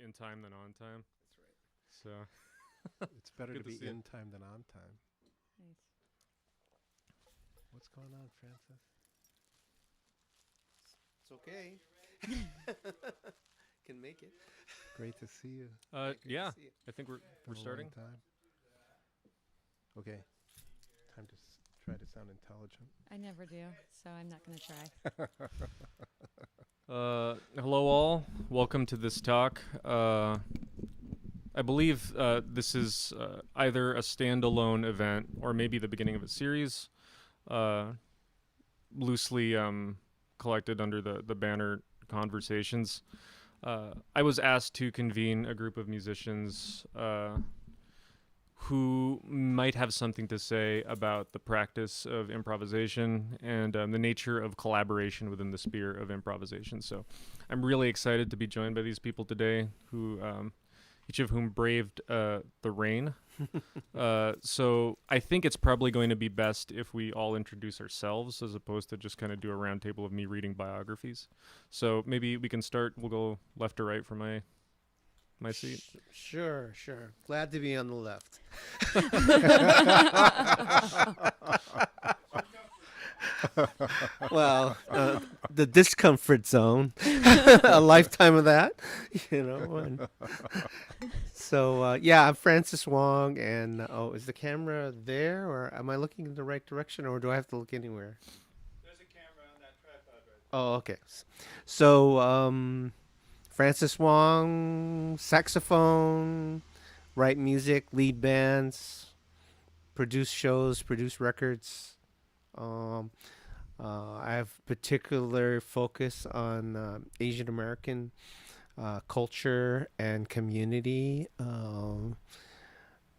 in time than on time. That's So right. It's better Good to to be see you. in time than on time. Nice. What's going on, Francis? It's okay. Can make it. Great to see you. Great to yeah, see you. I think we're Been a long starting. time. Okay. Time to try to sound intelligent. I never do, so I'm not going to try. Hello all. Welcome to this talk. I believe this is either a standalone event or maybe the beginning of a series, loosely collected under the banner Conversations. I was asked to convene a group of musicians who might have something to say about the practice of improvisation and the nature of collaboration within the sphere of improvisation. So I'm really excited to be joined by these people today, who each of whom braved the rain. So I think it's probably going to be best if we all introduce ourselves as opposed to just kind of do a round table of me reading biographies. So maybe we can start. We'll go left to right for my seat. Sure. Glad to be on the left. Well, the discomfort zone, a lifetime of that, And so, I'm Francis Wong, and is the camera there, or am I looking in the right direction, or do I have to look anywhere? There's a camera on that tripod right Oh, okay. So, Francis Wong, saxophone, write music, lead bands, produce shows, produce records. I have particular focus on Asian American culture and community,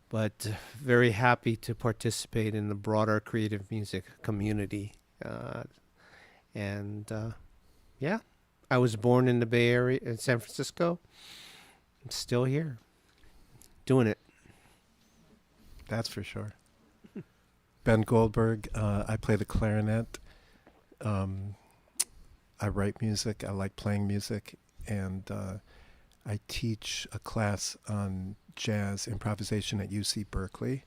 but very happy to participate in the broader creative music community. I was born in the Bay Area in San Francisco. I'm still here, doing it. That's for sure. Ben Goldberg. I play the clarinet. I write music. I like playing music. And I teach a class on jazz improvisation at UC Berkeley.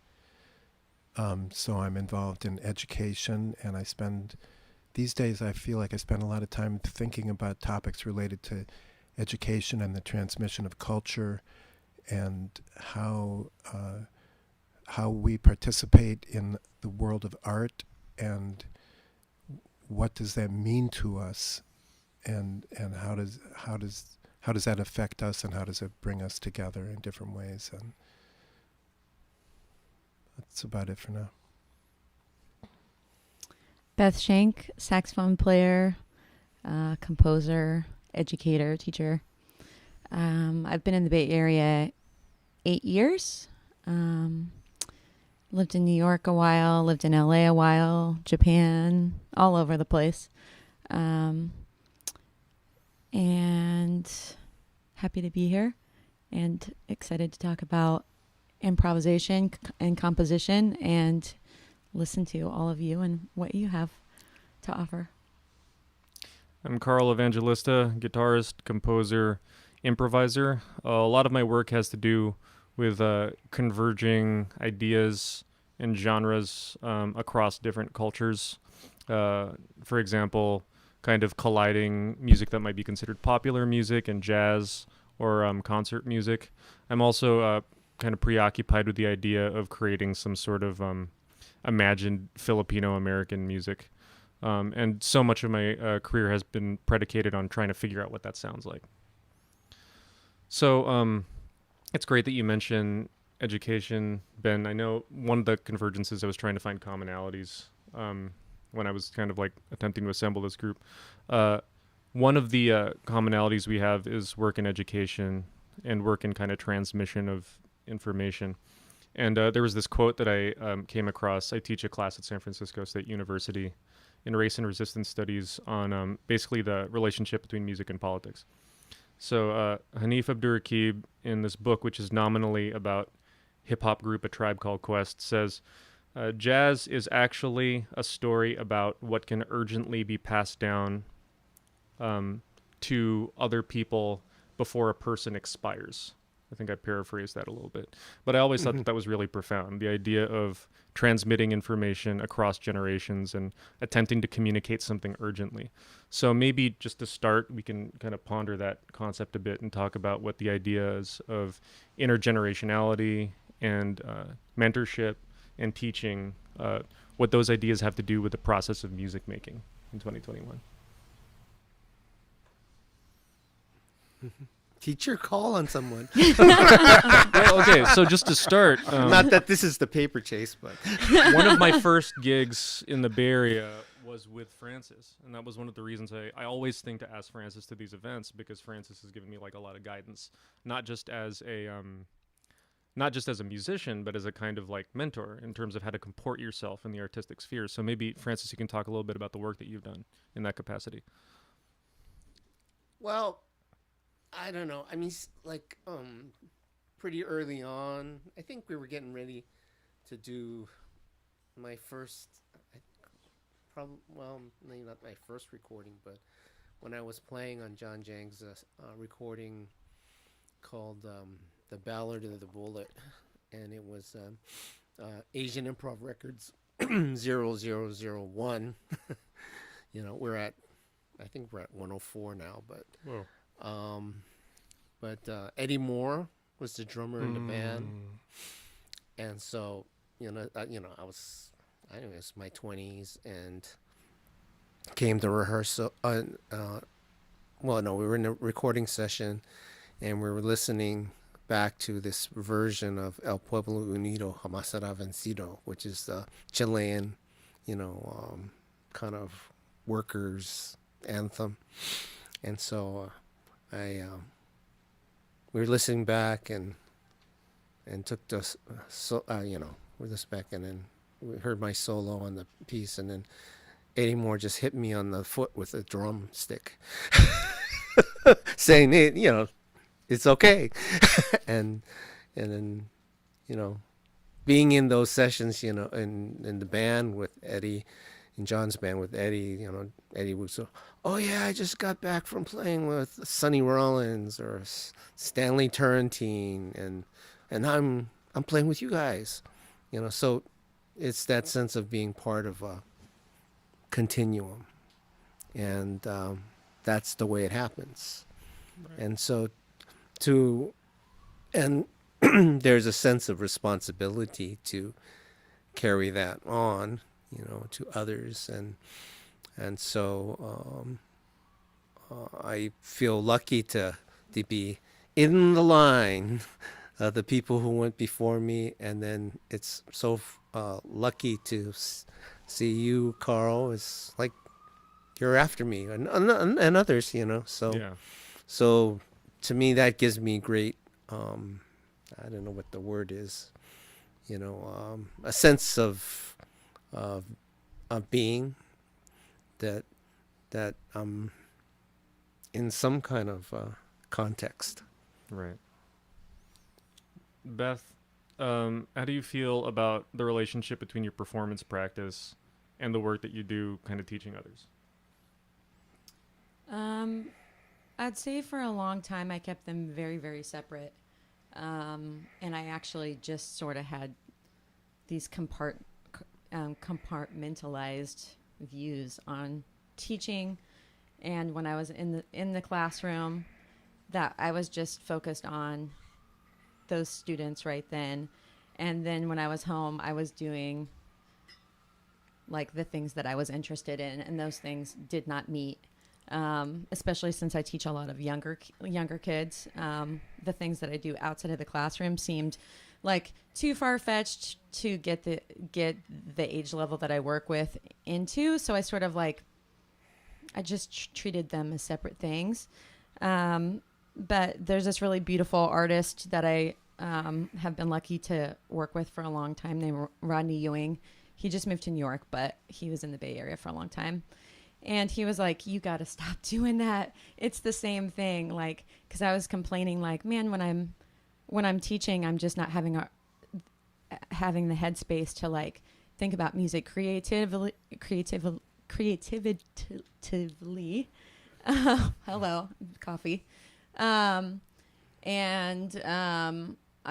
So I'm involved in education, and these days I feel like I spend a lot of time thinking about topics related to education and the transmission of culture and how we participate in the world of art, and what does that mean to us, and how does that affect us, and how does it bring us together in different ways. And that's about it for now. Beth, Shank, saxophone player, composer, educator, teacher. I've been in the Bay Area 8 years. Lived in New York a while, lived in LA a while, Japan, all over the place. And happy to be here and excited to talk about improvisation and composition and listen to all of you and what you have to offer. I'm Karl Evangelista, guitarist, composer, improviser. A lot of my work has to do with converging ideas and genres across different cultures. For example, kind of colliding music that might be considered popular music and jazz or concert music. I'm also kind of preoccupied with the idea of creating some sort of imagined Filipino-American music. And so much of my career has been predicated on trying to figure out what that sounds like. So it's great that you mention education, Ben. I know one of the convergences I was trying to find commonalities when I was kind of like attempting to assemble this group. One of the commonalities we have is work in education and work in kind of transmission of information. And there was this quote that I came across. I teach a class at San Francisco State University in race and resistance studies on basically the relationship between music and politics. So Hanif Abdurraqib, in this book, which is nominally about hip-hop group A Tribe Called Quest, says, jazz is actually a story about what can urgently be passed down to other people before a person expires. I think I paraphrased that a little bit. But I always thought that was really profound. The idea of transmitting information across generations and attempting to communicate something urgently. So maybe just to start, we can kind of ponder that concept a bit and talk about what the ideas of intergenerationality and mentorship and teaching, what those ideas have to do with the process of music making in 2021. Teacher, call on someone. Well, okay, so just to start, Not that this is the paper chase, but one of my first gigs in the Bay Area was with Francis, and that was one of the reasons I always think to ask Francis to these events, because Francis has given me like a lot of guidance, not just as a musician, but as a kind of like mentor in terms of how to comport yourself in the artistic sphere. So maybe Francis, you can talk a little bit about the work that you've done in that capacity. well, I don't know. I mean, pretty early on, I think we were getting ready to do my first, maybe not my first recording, but when I was playing on John Jang's recording called The Ballad of the Bullet, and it was Asian Improv Records 0001. I think we're at 104 now, but Whoa. Eddie Moore was the drummer in the band, and so I was my 20s and came to rehearsal. We were in a recording session, and we were listening back to this version of El Pueblo Unido Jamás Será Vencido, which is the Chilean, kind of workers' anthem, and so we were listening back and took this, we listened back, and then we heard my solo on the piece, and then Eddie Moore just hit me on the foot with a drumstick, saying it's okay, and then being in those sessions, in the band with Eddie. In John's band with Eddie, Eddie would say, "Oh yeah, I just got back from playing with Sonny Rollins or Stanley Turrentine, and I'm playing with you guys," So it's that sense of being part of a continuum, and that's the way it happens. Right. And so, there's a sense of responsibility to carry that on. To others, and so I feel lucky to be in the line of the people who went before me, and then it's so lucky to see you, Carl. It's like you're after me, and others, So, yeah. So to me, that gives me great. I don't know what the word is. A sense of being that in some kind of context. Right. Beth, how do you feel about the relationship between your performance practice and the work that you do kind of teaching others? I'd say for a long time I kept them very, very separate. And I actually just sort of had these compartmentalized views on teaching, and when I was in the classroom, that I was just focused on those students right then, and then when I was home, I was doing like the things that I was interested in, and those things did not meet. Especially since I teach a lot of younger kids, the things that I do outside of the classroom seemed like too far-fetched to get the age level that I work with into. So I sort of I just treated them as separate things. But there's this really beautiful artist that I have been lucky to work with for a long time named Rodney Ewing. He just moved to New York, but he was in the Bay Area for a long time. And he was like, "You got to stop doing that. It's the same thing." Because I was complaining, man, when I'm teaching, I'm just not having the headspace to think about music creatively. Hello, coffee. I'm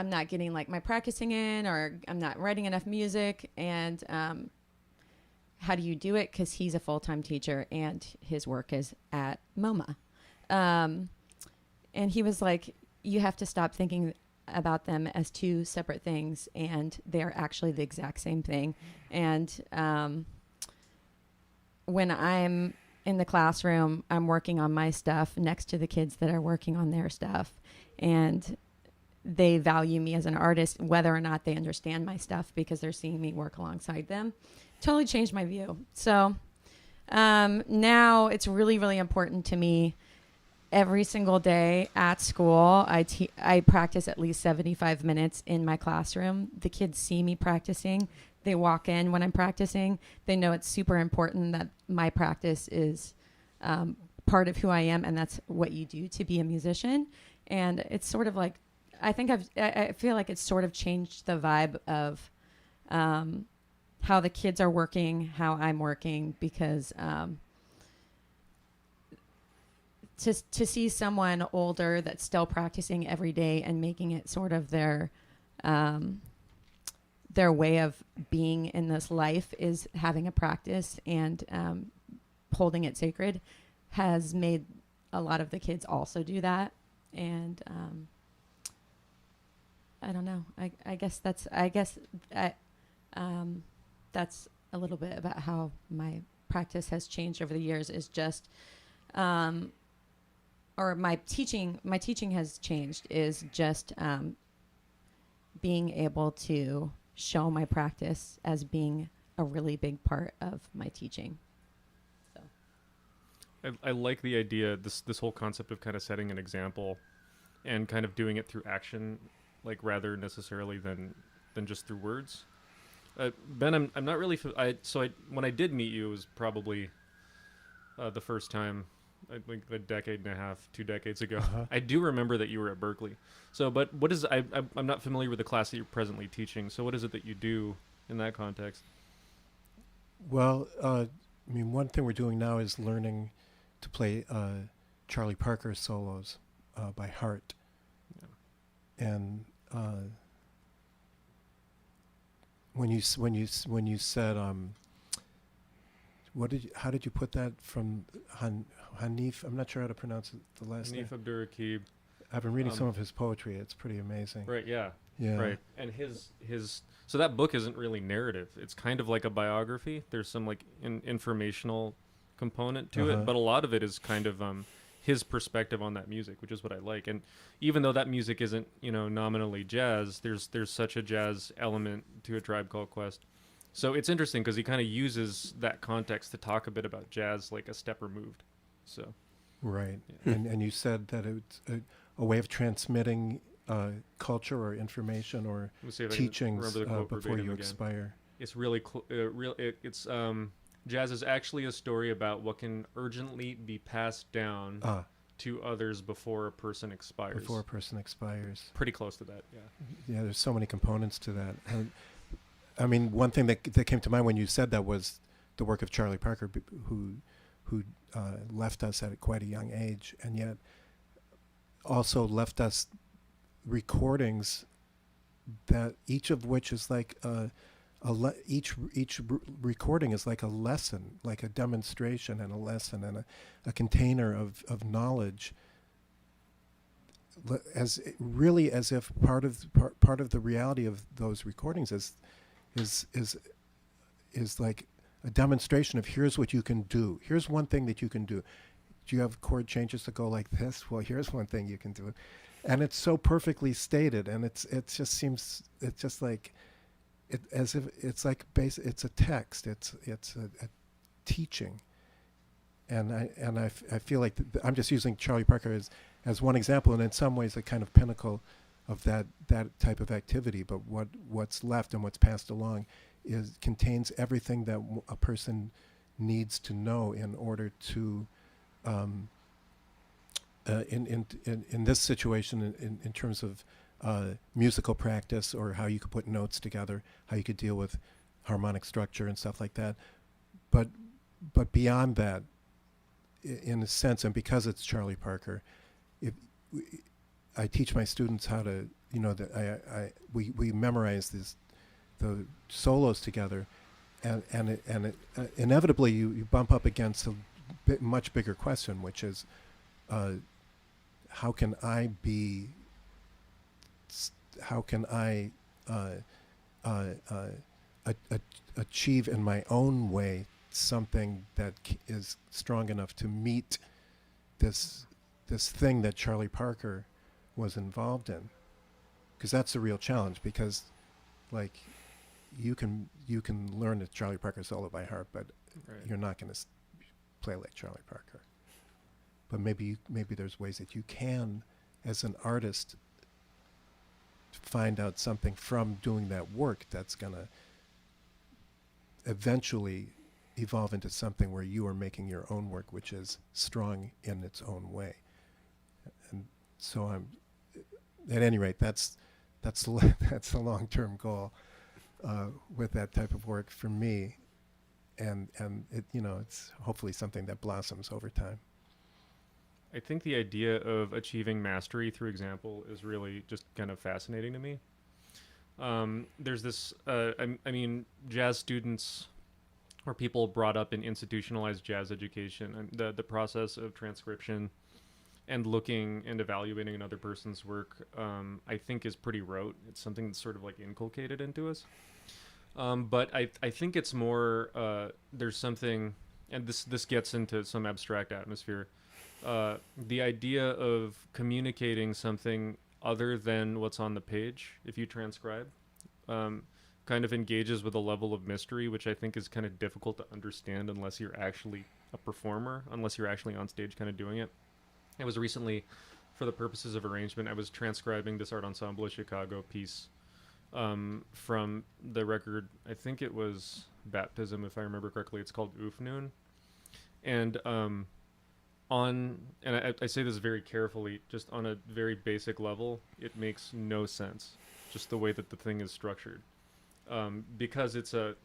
not getting like my practicing in, or I'm not writing enough music. And how do you do it? Because he's a full-time teacher and his work is at MoMA. And he was like, you have to stop thinking about them as two separate things, and they're actually the exact same thing. And when I'm in the classroom, I'm working on my stuff next to the kids that are working on their stuff. And they value me as an artist, whether or not they understand my stuff, because they're seeing me work alongside them. Totally changed my view. So now it's really, really important to me. Every single day at school, I practice at least 75 minutes in my classroom. The kids see me practicing. They walk in when I'm practicing. They know it's super important that my practice is part of who I am, and that's what you do to be a musician. And it's sort of like, I feel like it's sort of changed the vibe of how the kids are working, how I'm working, because to see someone older that's still practicing every day and making it sort of their way of being in this life is having a practice and holding it sacred, has made a lot of the kids also do that. And I don't know. I guess that's a little bit about how my practice has changed over the years. Is just or my teaching has changed, is just being able to show my practice as being a really big part of my teaching. So I like the idea, this whole concept of kind of setting an example and kind of doing it through action, like rather necessarily than just through words. Ben, I'm not really when I did meet you, it was probably the first time, I think a decade and a half, 2 decades ago. I do remember that you were at Berkeley. So, but what is I'm not familiar with the class that you're presently teaching. So, what is it that you do in that context? Well, I mean, one thing we're doing now is learning to play Charlie Parker solos by heart. Yeah. And when you said how did you put that from Hanif? I'm not sure how to pronounce it, the last name. Hanif Abdurraqib. I've been reading some of his poetry. It's pretty amazing. Right. Yeah. Yeah. Right. And his so that book isn't really narrative. It's kind of like a biography. There's some like informational component to it, but a lot of it is kind of his perspective on that music, which is what I like. And even though that music isn't, nominally jazz, there's such a jazz element to A Tribe Called Quest. So it's interesting because he kind of uses that context to talk a bit about jazz, like a step removed. So, right. Yeah. And you said that it's a way of transmitting culture or information or teachings before you expire. It's really it's jazz is actually a story about what can urgently be passed down to others before a person expires. Before a person expires. Pretty close to that, yeah. Yeah, there's so many components to that. And I mean, one thing that came to mind when you said that was the work of Charlie Parker, who left us at quite a young age, and yet also left us recordings that each of which is like each recording is like a lesson, like a demonstration and a lesson and a container of knowledge, as if part of the reality of those recordings is like a demonstration of here's what you can do. Here's one thing that you can do. Do you have chord changes that go like this? Well, here's one thing you can do. And it's so perfectly stated, and it's just like as if it's like it's a text. It's a teaching. And I feel like I'm just using Charlie Parker as one example, and in some ways a kind of pinnacle of that type of activity. But what's left and what's passed along contains everything that a person needs to know in order to in this situation in terms of musical practice, or how you could put notes together, how you could deal with harmonic structure and stuff like that. But beyond that, in a sense, and because it's Charlie Parker, I teach my students how to, we memorize the solos together, and inevitably you bump up against a much bigger question, which is, how can I achieve in my own way something that is strong enough to meet this thing that Charlie Parker was involved in? Because that's the real challenge, because like you can learn a Charlie Parker solo by heart, but you're not going to play like Charlie Parker. But maybe there's ways that you can, as an artist, find out something from doing that work that's going to eventually evolve into something where you are making your own work, which is strong in its own way. And so at any rate, that's the long-term goal with that type of work for me, and it, it's hopefully something that blossoms over time. I think the idea of achieving mastery through example is really just kind of fascinating to me. There's this, I mean, jazz students or people brought up in institutionalized jazz education, and the process of transcription and looking and evaluating another person's work, I think is pretty rote. It's something that's sort of like inculcated into us. But I think it's more, there's something, and this gets into some abstract atmosphere. The idea of communicating something other than what's on the page, if you transcribe, kind of engages with a level of mystery, which I think is kind of difficult to understand unless you're actually a performer, unless you're actually on stage kind of doing it. I was recently, for the purposes of arrangement, I was transcribing this Art Ensemble of Chicago piece from the record, I think it was Baptism, if I remember correctly. It's called Ufnoon. And I say this very carefully, just on a very basic level, it makes no sense, just the way that the thing is structured. Because it's a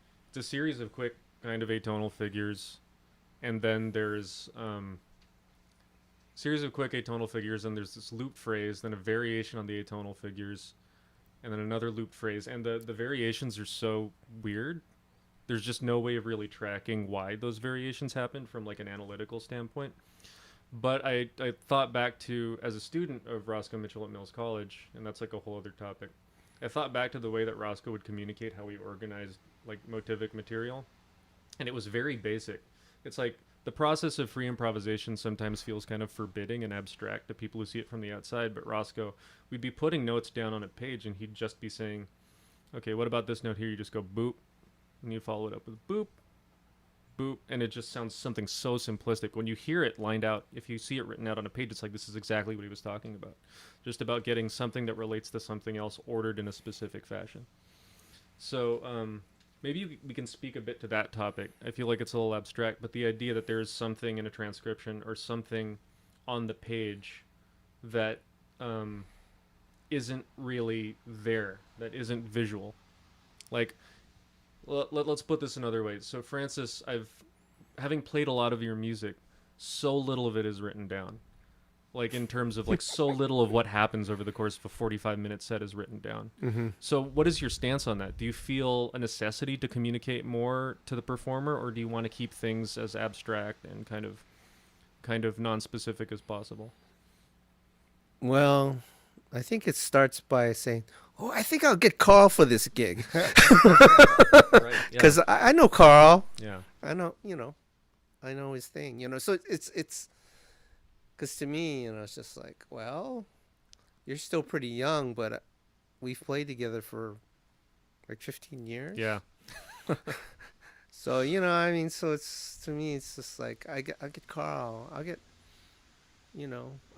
series of quick kind of atonal figures, and then there's series of quick atonal figures, and there's this loop phrase, then a variation on the atonal figures, and then another loop phrase, and the variations are so weird. There's just no way of really tracking why those variations happen from like an analytical standpoint. But I thought back to, as a student of Roscoe Mitchell at Mills College, and that's like a whole other topic, I thought back to the way that Roscoe would communicate how he organized like motivic material, and it was very basic. It's like the process of free improvisation sometimes feels kind of forbidding and abstract to people who see it from the outside, but Roscoe, we'd be putting notes down on a page, and he'd just be saying, okay, what about this note here? You just go boop, and you follow it up with boop, boop, and it just sounds something so simplistic. When you hear it lined out, if you see it written out on a page, it's like, this is exactly what he was talking about. Just about getting something that relates to something else ordered in a specific fashion. So maybe we can speak a bit to that topic. I feel like it's a little abstract, but the idea that there's something in a transcription or something on the page that isn't really there, that isn't visual. Like, let's put this another way. So Francis, having played a lot of your music, so little of it is written down. Like in terms of like so little of what happens over the course of a 45-minute set is written down. Mm-hmm. So what is your stance on that? Do you feel a necessity to communicate more to the performer, or do you want to keep things as abstract and kind of non-specific as possible? Well, I think it starts by saying, oh, I think I'll get Carl for this gig. Because I know Carl. Yeah. I know his thing, so it's, because to me, it's just like, well, you're still pretty young, but we've played together for like 15 years. Yeah. So, so it's, to me, it's just like, I'll get Carl,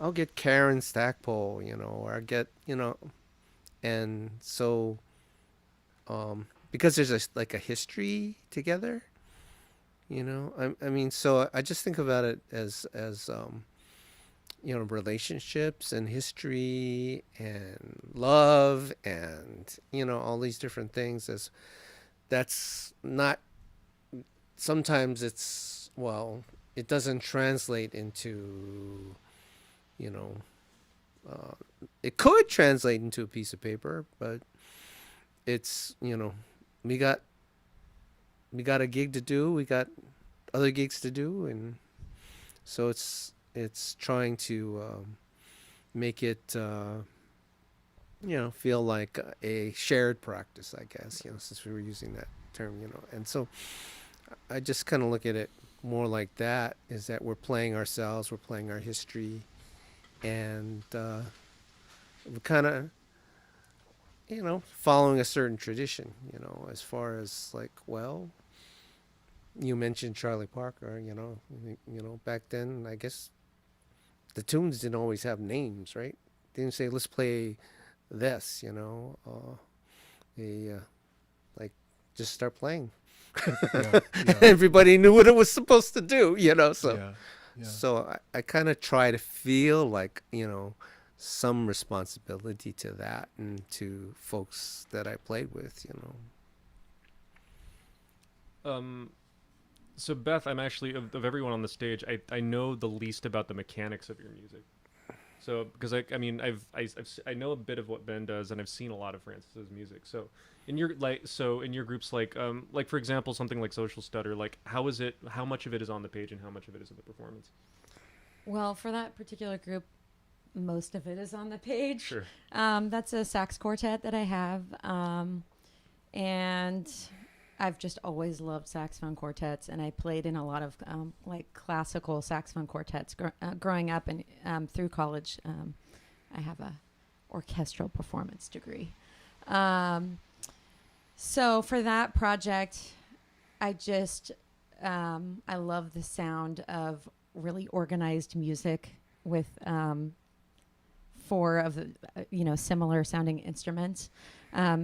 I'll get Karen Stackpole, or I get, and so, because there's a history together, so I just think about it as relationships and history and love and, all these different things. That's not, sometimes it's, well, it doesn't translate into, it could translate into a piece of paper, but it's, we got a gig to do, we got other gigs to do, and so it's trying to make it feel like a shared practice, I guess, since we were using that term, and so I just kind of look at it more like that, is that we're playing ourselves, we're playing our history, and we're kind of following a certain tradition, as far as like, well, you mentioned Charlie Parker, back then, I guess the tunes didn't always have names, right? They didn't say, let's play this, like, just start playing. Yeah, yeah. Everybody knew what it was supposed to do, so. Yeah, yeah. So I kind of try to feel like, some responsibility to that and to folks that I played with, So Beth, I'm actually of everyone on the stage, I know the least about the mechanics of your music. So because I know a bit of what Ben does, and I've seen a lot of Francis's music. So in your groups, like for example, something like Social Stutter, like how much of it is on the page and how much of it is in the performance? Well, for that particular group, most of it is on the page. Sure. That's a sax quartet that I have, and I've just always loved saxophone quartets, and I played in a lot of like classical saxophone quartets growing up, and through college, I have a orchestral performance degree. So for that project, I just I love the sound of really organized music with 4 of the similar sounding instruments.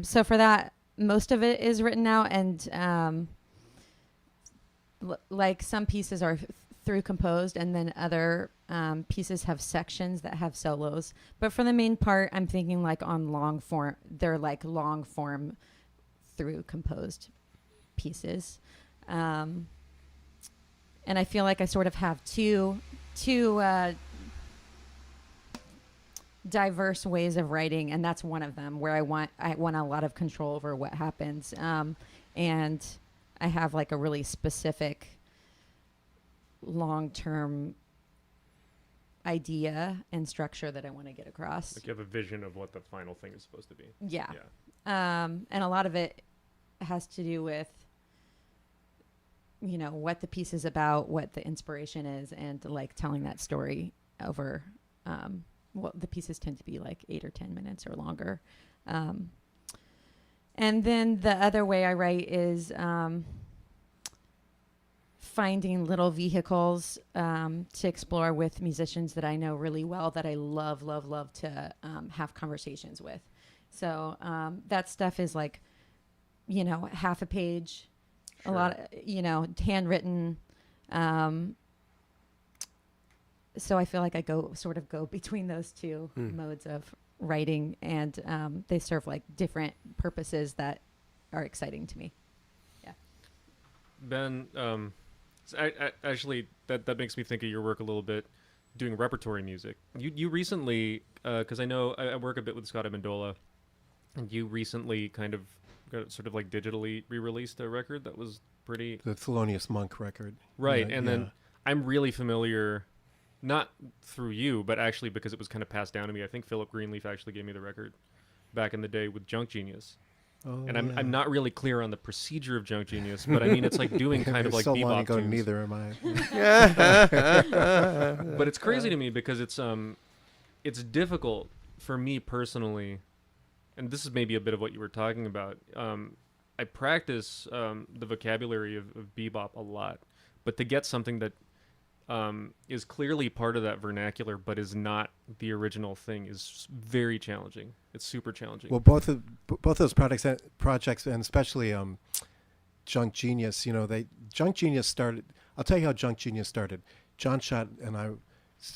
So for that, most of it is written out, and like some pieces are through composed, and then other pieces have sections that have solos. But for the main part, I'm thinking like on long form. They're like long form through composed pieces. And I feel like I sort of have two diverse ways of writing, and that's one of them, where I want a lot of control over what happens, and I have like a really specific long-term idea and structure that I want to get across. Like you have a vision of what the final thing is supposed to be. Yeah. And a lot of it has to do with what the piece is about, what the inspiration is, and like telling that story over well, the pieces tend to be like 8 or 10 minutes or longer. And then the other way I write is finding little vehicles to explore with musicians that I know really well, that I love to have conversations with. So that stuff is like, half a page, sure. A lot of, handwritten. So I feel like I go between those two modes of writing, and they serve like different purposes that are exciting to me. Yeah. Ben, I actually that makes me think of your work a little bit, doing repertory music. You recently, because I know I work a bit with Scott Amendola, and you recently kind of got sort of like digitally re-released a record that was pretty... The Thelonious Monk record. Right, yeah, and then I'm really familiar... Not through you, but actually because it was kind of passed down to me. I think Philip Greenleaf actually gave me the record back in the day with Junk Genius. Oh, and I'm not really clear on the procedure of Junk Genius, but I mean, it's like doing kind of like so bebop long ago, tunes. neither am I. But it's crazy to me because it's difficult for me personally, and this is maybe a bit of what you were talking about. I practice the vocabulary of bebop a lot, but to get something that is clearly part of that vernacular but is not the original thing is very challenging. It's super challenging. Well, both those projects, and especially Junk Genius, Junk Genius started. I'll tell you how Junk Genius started. John Schott and I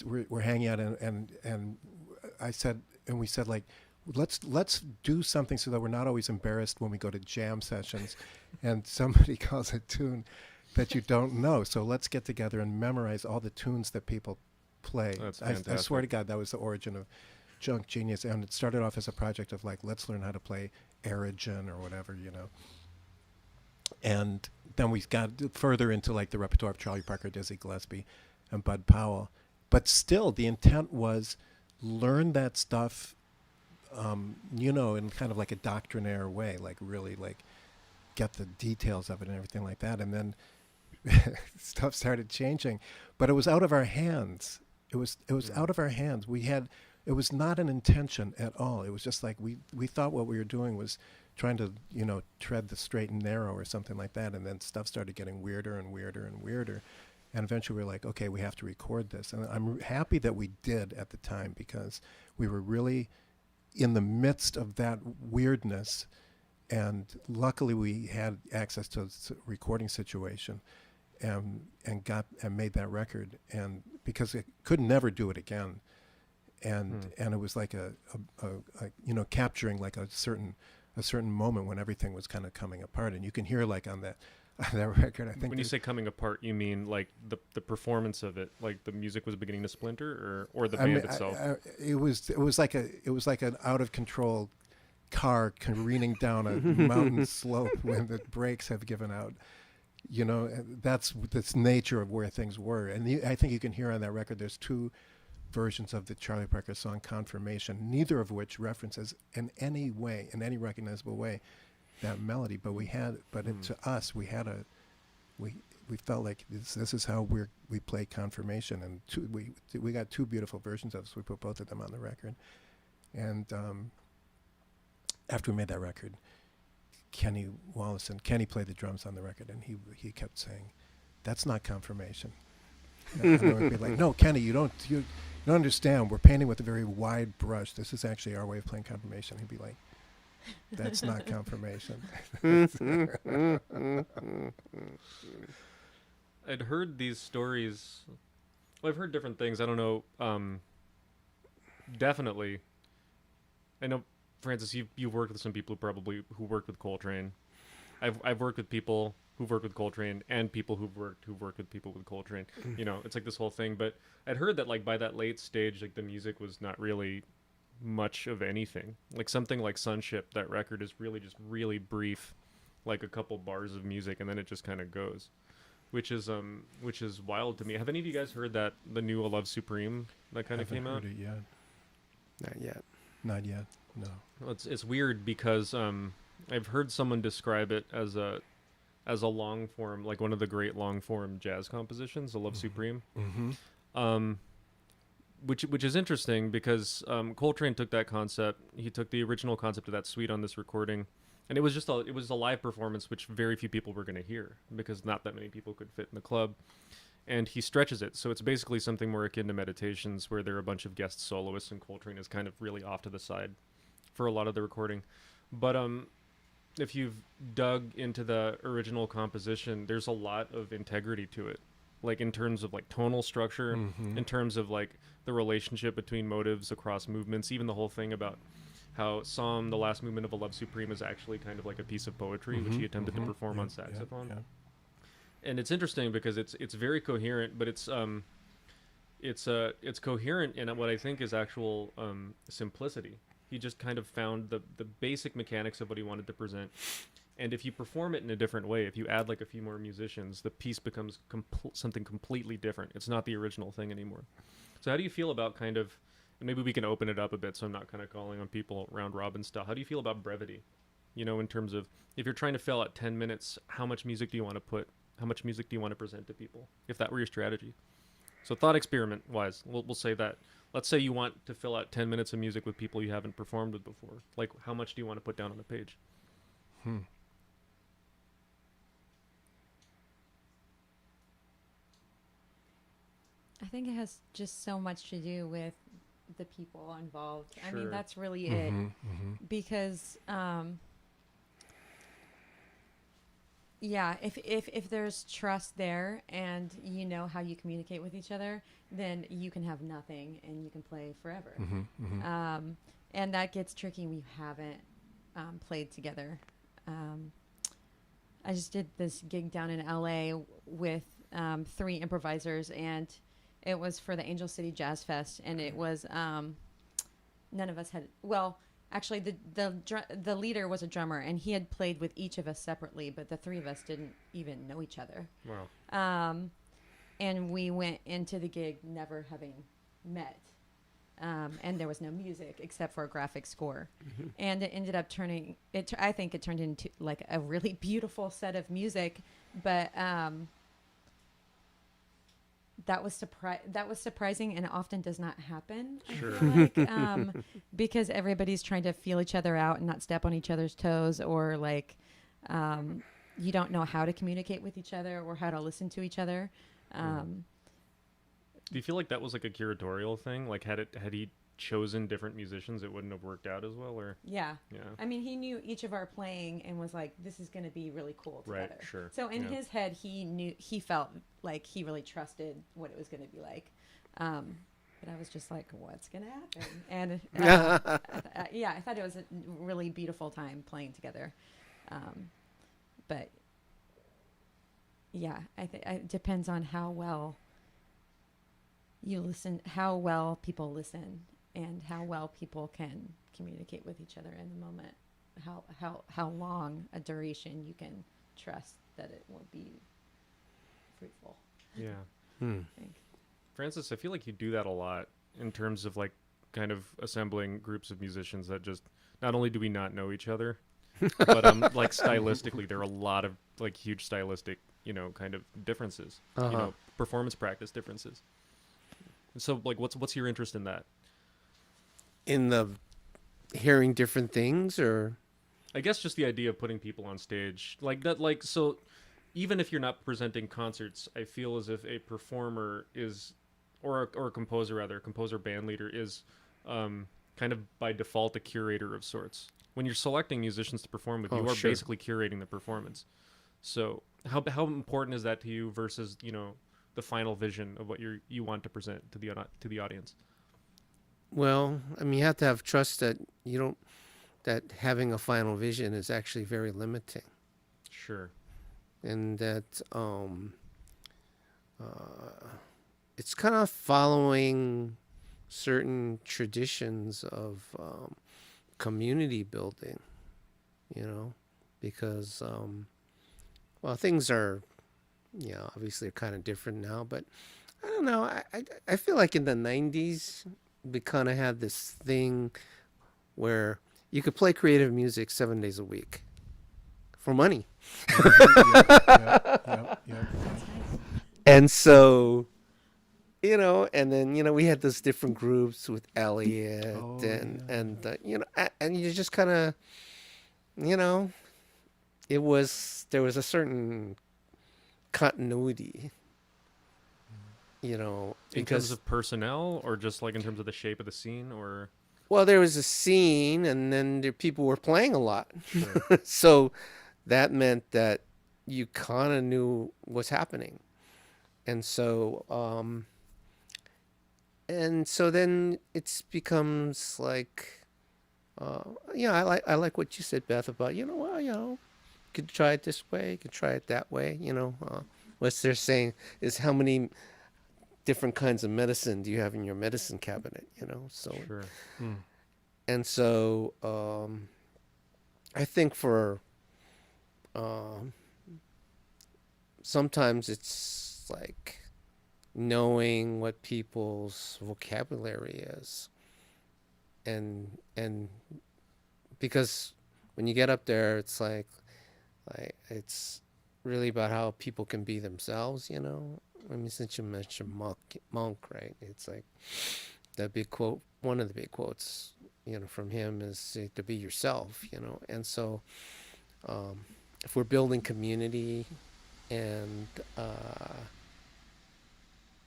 were hanging out, and I said, and we said, like, let's do something so that we're not always embarrassed when we go to jam sessions and somebody calls a tune that you don't know. So let's get together and memorize all the tunes that people play. That's I fantastic. swear to God, that was the origin junk genius, and it started off as a project of like, let's learn how to play Erigen or whatever, you know. And then we got further into like the repertoire of Charlie Parker, Dizzy Gillespie, and Bud Powell. But still, the intent was learn that stuff, you know, in kind of like a doctrinaire way, like really like get the details of it and everything like that. And then stuff started changing, but it was out of our hands. It was out of our hands. It was not an intention at all. It was just like we thought what we were doing was trying to, you know, tread the straight and narrow or something like that. And then stuff started getting weirder and weirder and weirder. And eventually we were like, okay, we have to record this. And I'm happy that we did at the time, because we were really in the midst of that weirdness. And luckily we had access to a recording situation and made that record. And because it could never do it again. And it was like a you know, capturing like a certain moment when everything was kind of coming apart. And you can hear like on that record, I think. When you say coming apart, you mean like the performance of it, like the music was beginning to splinter, or the band itself? It was like an out of control car careening down a mountain slope when the brakes have given out. You know, that's the nature of where things were. And I think you can hear on that record there's two versions of the Charlie Parker song Confirmation, neither of which references in any way, in any recognizable way, that melody. But to us, we felt like this is how we play Confirmation, and we got two beautiful versions of it, so we put both of them on the record. And after we made that record, Kenny played the drums on the record, and he kept saying, "That's not Confirmation." And I would be like, "No, Kenny, you don't understand. We're painting with a very wide brush. This is actually our way of playing Confirmation." He'd be like, "That's not Confirmation." I'd heard these stories. Well, I've heard different things. I don't know. Definitely. I know, Francis, you've worked with some people who worked with Coltrane. I've worked with people who've worked with Coltrane and people who've worked with people with Coltrane. You know, it's like this whole thing. But I'd heard that like by that late stage, like the music was not really much of anything. Like something like Sunship, that record is really just really brief, like a couple bars of music, and then it just kind of goes, which is wild to me. Have any of you guys heard that the new A Love Supreme that kind of came out? Haven't heard it yet. Not yet. No. Well, it's weird because I've heard someone describe it as a long form, like one of the great long form jazz compositions, A Love Supreme. Mm-hmm. Which is interesting because Coltrane took that concept. He took the original concept of that suite on this recording, and it was a live performance, which very few people were going to hear because not that many people could fit in the club. And he stretches it, so it's basically something more akin to Meditations, where there are a bunch of guest soloists, and Coltrane is kind of really off to the side for a lot of the recording. But if you've dug into the original composition, there's a lot of integrity to it, like in terms of like tonal structure, in terms of like the relationship between motives across movements, even the whole thing about how Psalm, the last movement of A Love Supreme, is actually kind of like a piece of poetry, which he attempted to perform on saxophone. Yeah. And it's interesting because it's very coherent, but it's coherent in what I think is actual simplicity. He just kind of found the basic mechanics of what he wanted to present. And if you perform it in a different way, if you add like a few more musicians, the piece becomes something completely different. It's not the original thing anymore. So how do you feel about kind of, and maybe we can open it up a bit so I'm not kind of calling on people round robin style. How do you feel about brevity? You know, in terms of if you're trying to fill out 10 minutes, how much music do you want to put? How much music do you want to present to people? If that were your strategy. So thought experiment wise, we'll say that. Let's say you want to fill out 10 minutes of music with people you haven't performed with before. Like, how much do you want to put down on a page? I think it has just so much to do with the people involved. I mean, Sure. that's really it. Because, yeah, if there's trust there and you know how you communicate with each other, then you can have nothing and you can play forever. And that gets tricky when you haven't played together. I just did this gig down in LA with 3 improvisers, and it was for the Angel City Jazz Fest, and it was none of us had. Well, actually, the leader was a drummer, and he had played with each of us separately, but the three of us didn't even know each other. Wow. And we went into the gig never having met. And there was no music except for a graphic score. Mm-hmm. And it ended up turning it. I think it turned into like a really beautiful set of music, but that was surprising, and it often does not happen. Sure. I feel like, because everybody's trying to feel each other out and not step on each other's toes, or like you don't know how to communicate with each other or how to listen to each other. Do you feel like that was like a curatorial thing? Like had he chosen different musicians, it wouldn't have worked out as well, or? Yeah. Yeah. I mean, he knew each of our playing and was like, this is going to be really cool together. Right, sure. So in Yeah. his head, he felt like he really trusted what it was going to be like. But I was just like, what's going to happen? And I thought it was a really beautiful time playing together. But yeah, I think it depends on how well you listen, how well people listen, and how well people can communicate with each other in the moment. How long a duration you can trust that it will be fruitful. Yeah. I think. Francis, I feel like you do that a lot in terms of like kind of assembling groups of musicians that just not only do we not know each other, but like stylistically there are a lot of like huge stylistic, kind of differences. Performance practice differences. So like what's your interest in that? In the hearing different things, or I guess just the idea of putting people on stage like that, like, so even if you're not presenting concerts, I feel as if a performer is, or a composer rather, composer band leader is kind of by default a curator of sorts. When you're selecting musicians to perform with, you are sure. basically curating the performance. So how important is that to you versus, the final vision of what you want to present to the audience? well, I mean, you have to have trust that that having a final vision is actually very limiting, Sure. and that it's kind of following certain traditions of community building, because well, things are, obviously kind of different now, but I don't know. I feel like in the 90s, we kind of had this thing where you could play creative music 7 days a week for money. Yeah. That's nice. And so, and then, we had those different groups with Elliot and you just kind of, there was a certain continuity, In terms because, of personnel, or just like in terms of the shape of the scene, or? well, there was a scene, and then people were playing a lot. Sure. So that meant that you kind of knew what's happening. And so then it becomes like, I like what you said, Beth, about, you could try it this way, you could try it that way, what they're saying is, how many different kinds of medicine do you have in your medicine cabinet, so. Sure. And so I think for sometimes it's like knowing what people's vocabulary is, and because when you get up there, it's like it's really about how people can be themselves, I mean, since you mentioned monk, right? It's like the big quote, one of the big quotes, from him is to be yourself, and so if we're building community and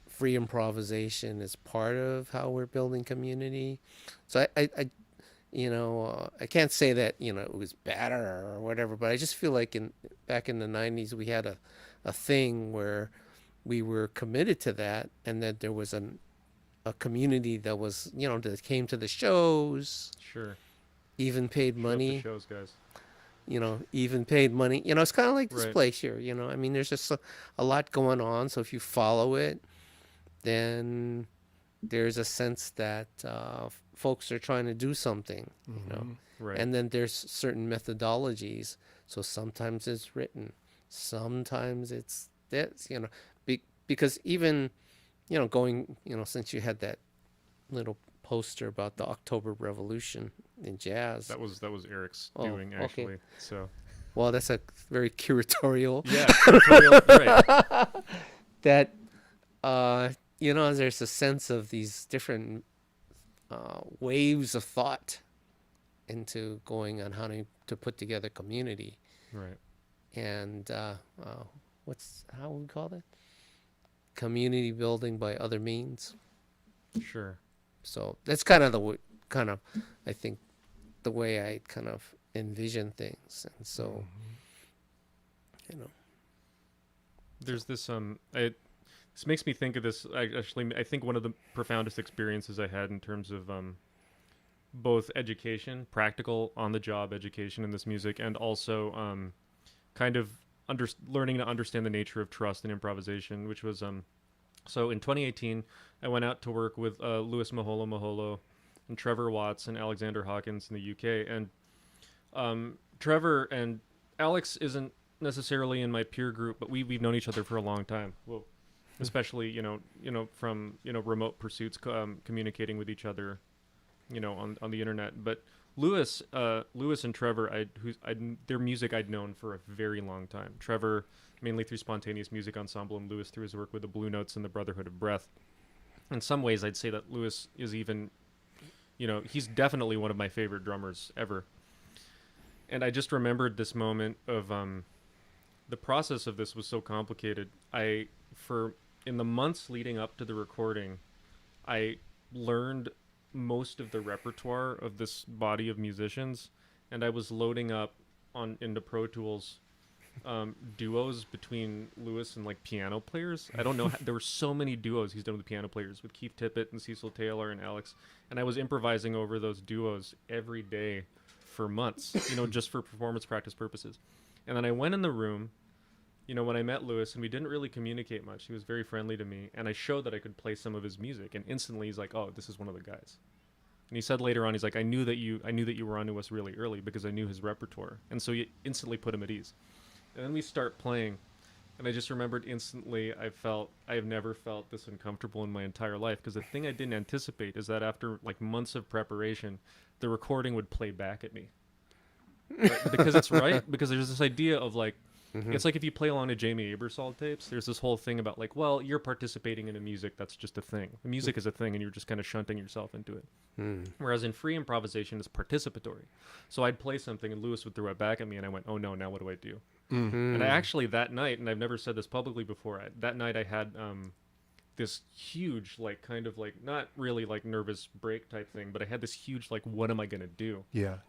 free improvisation is part of how we're building community. So I can't say that, it was better or whatever, but I just feel like back in the 90s, we had a thing where we were committed to that, and that there was a community that was, that came to the shows, Sure. even paid Show up to money, shows, guys. even paid money. It's kind of like this Right. place here, I mean, there's just a lot going on. So if you follow it, then, there's a sense that folks are trying to do something, you know. Right. And then there's certain methodologies. So sometimes it's written, sometimes it's this, you know, because even, you know, going, you know, since you had that little poster about the October Revolution in jazz. That was Eric's Oh, doing, okay. actually. So Well, that's a very curatorial. yeah, curatorial, right. That, you know, there's a sense of these different waves of thought into going on how to put together community. Right. And how we call that? Community building by other means. Sure. So that's kind of I think, the way I kind of envision things. And so, you know. There's this this makes me think of this. I think one of the profoundest experiences I had in terms of both education, practical on the job education in this music, and also kind of learning to understand the nature of trust and improvisation, which was so in 2018 I went out to work with Louis Maholo and Trevor Watts and Alexander Hawkins in the UK, and Trevor and Alex isn't necessarily in my peer group, but we've known each other for a long time. Well, especially you know from remote pursuits, communicating with each other, on the internet. But Louis and Trevor, their music I'd known for a very long time. Trevor mainly through Spontaneous Music Ensemble, and Louis through his work with the Blue Notes and the Brotherhood of Breath. In some ways, I'd say that Louis is even, he's definitely one of my favorite drummers ever. And I just remembered this moment of the process of this was so complicated. In the months leading up to the recording, I learned most of the repertoire of this body of musicians, and I was loading up into Pro Tools duos between Louis and like piano players. I don't know, there were so many duos he's done with piano players, with Keith Tippett and Cecil Taylor and Alex, and I was improvising over those duos every day for months, just for performance practice purposes. And then I went in the room, when I met Louis, and we didn't really communicate much. He was very friendly to me, and I showed that I could play some of his music, and instantly he's like, "Oh, this is one of the guys." And he said later on, he's like, I knew that you were onto us really early because I knew his repertoire. And so you instantly put him at ease. And then we start playing, and I just remembered instantly I have never felt this uncomfortable in my entire life, because the thing I didn't anticipate is that after like months of preparation, the recording would play back at me. Because it's right, because there's this idea of like, it's like if you play along to Jamie Aebersold tapes, there's this whole thing about like, well, you're participating in a music that's just a thing. The music is a thing, and you're just kind of shunting yourself into it. Whereas in free improvisation, it's participatory. So I'd play something, and Louis would throw it back at me, and I went, oh no, now what do I do? And I actually, that night, and I've never said this publicly before, that night I had this huge, like, kind of like, not really like nervous break type thing, but I had this huge, like, what am I going to do?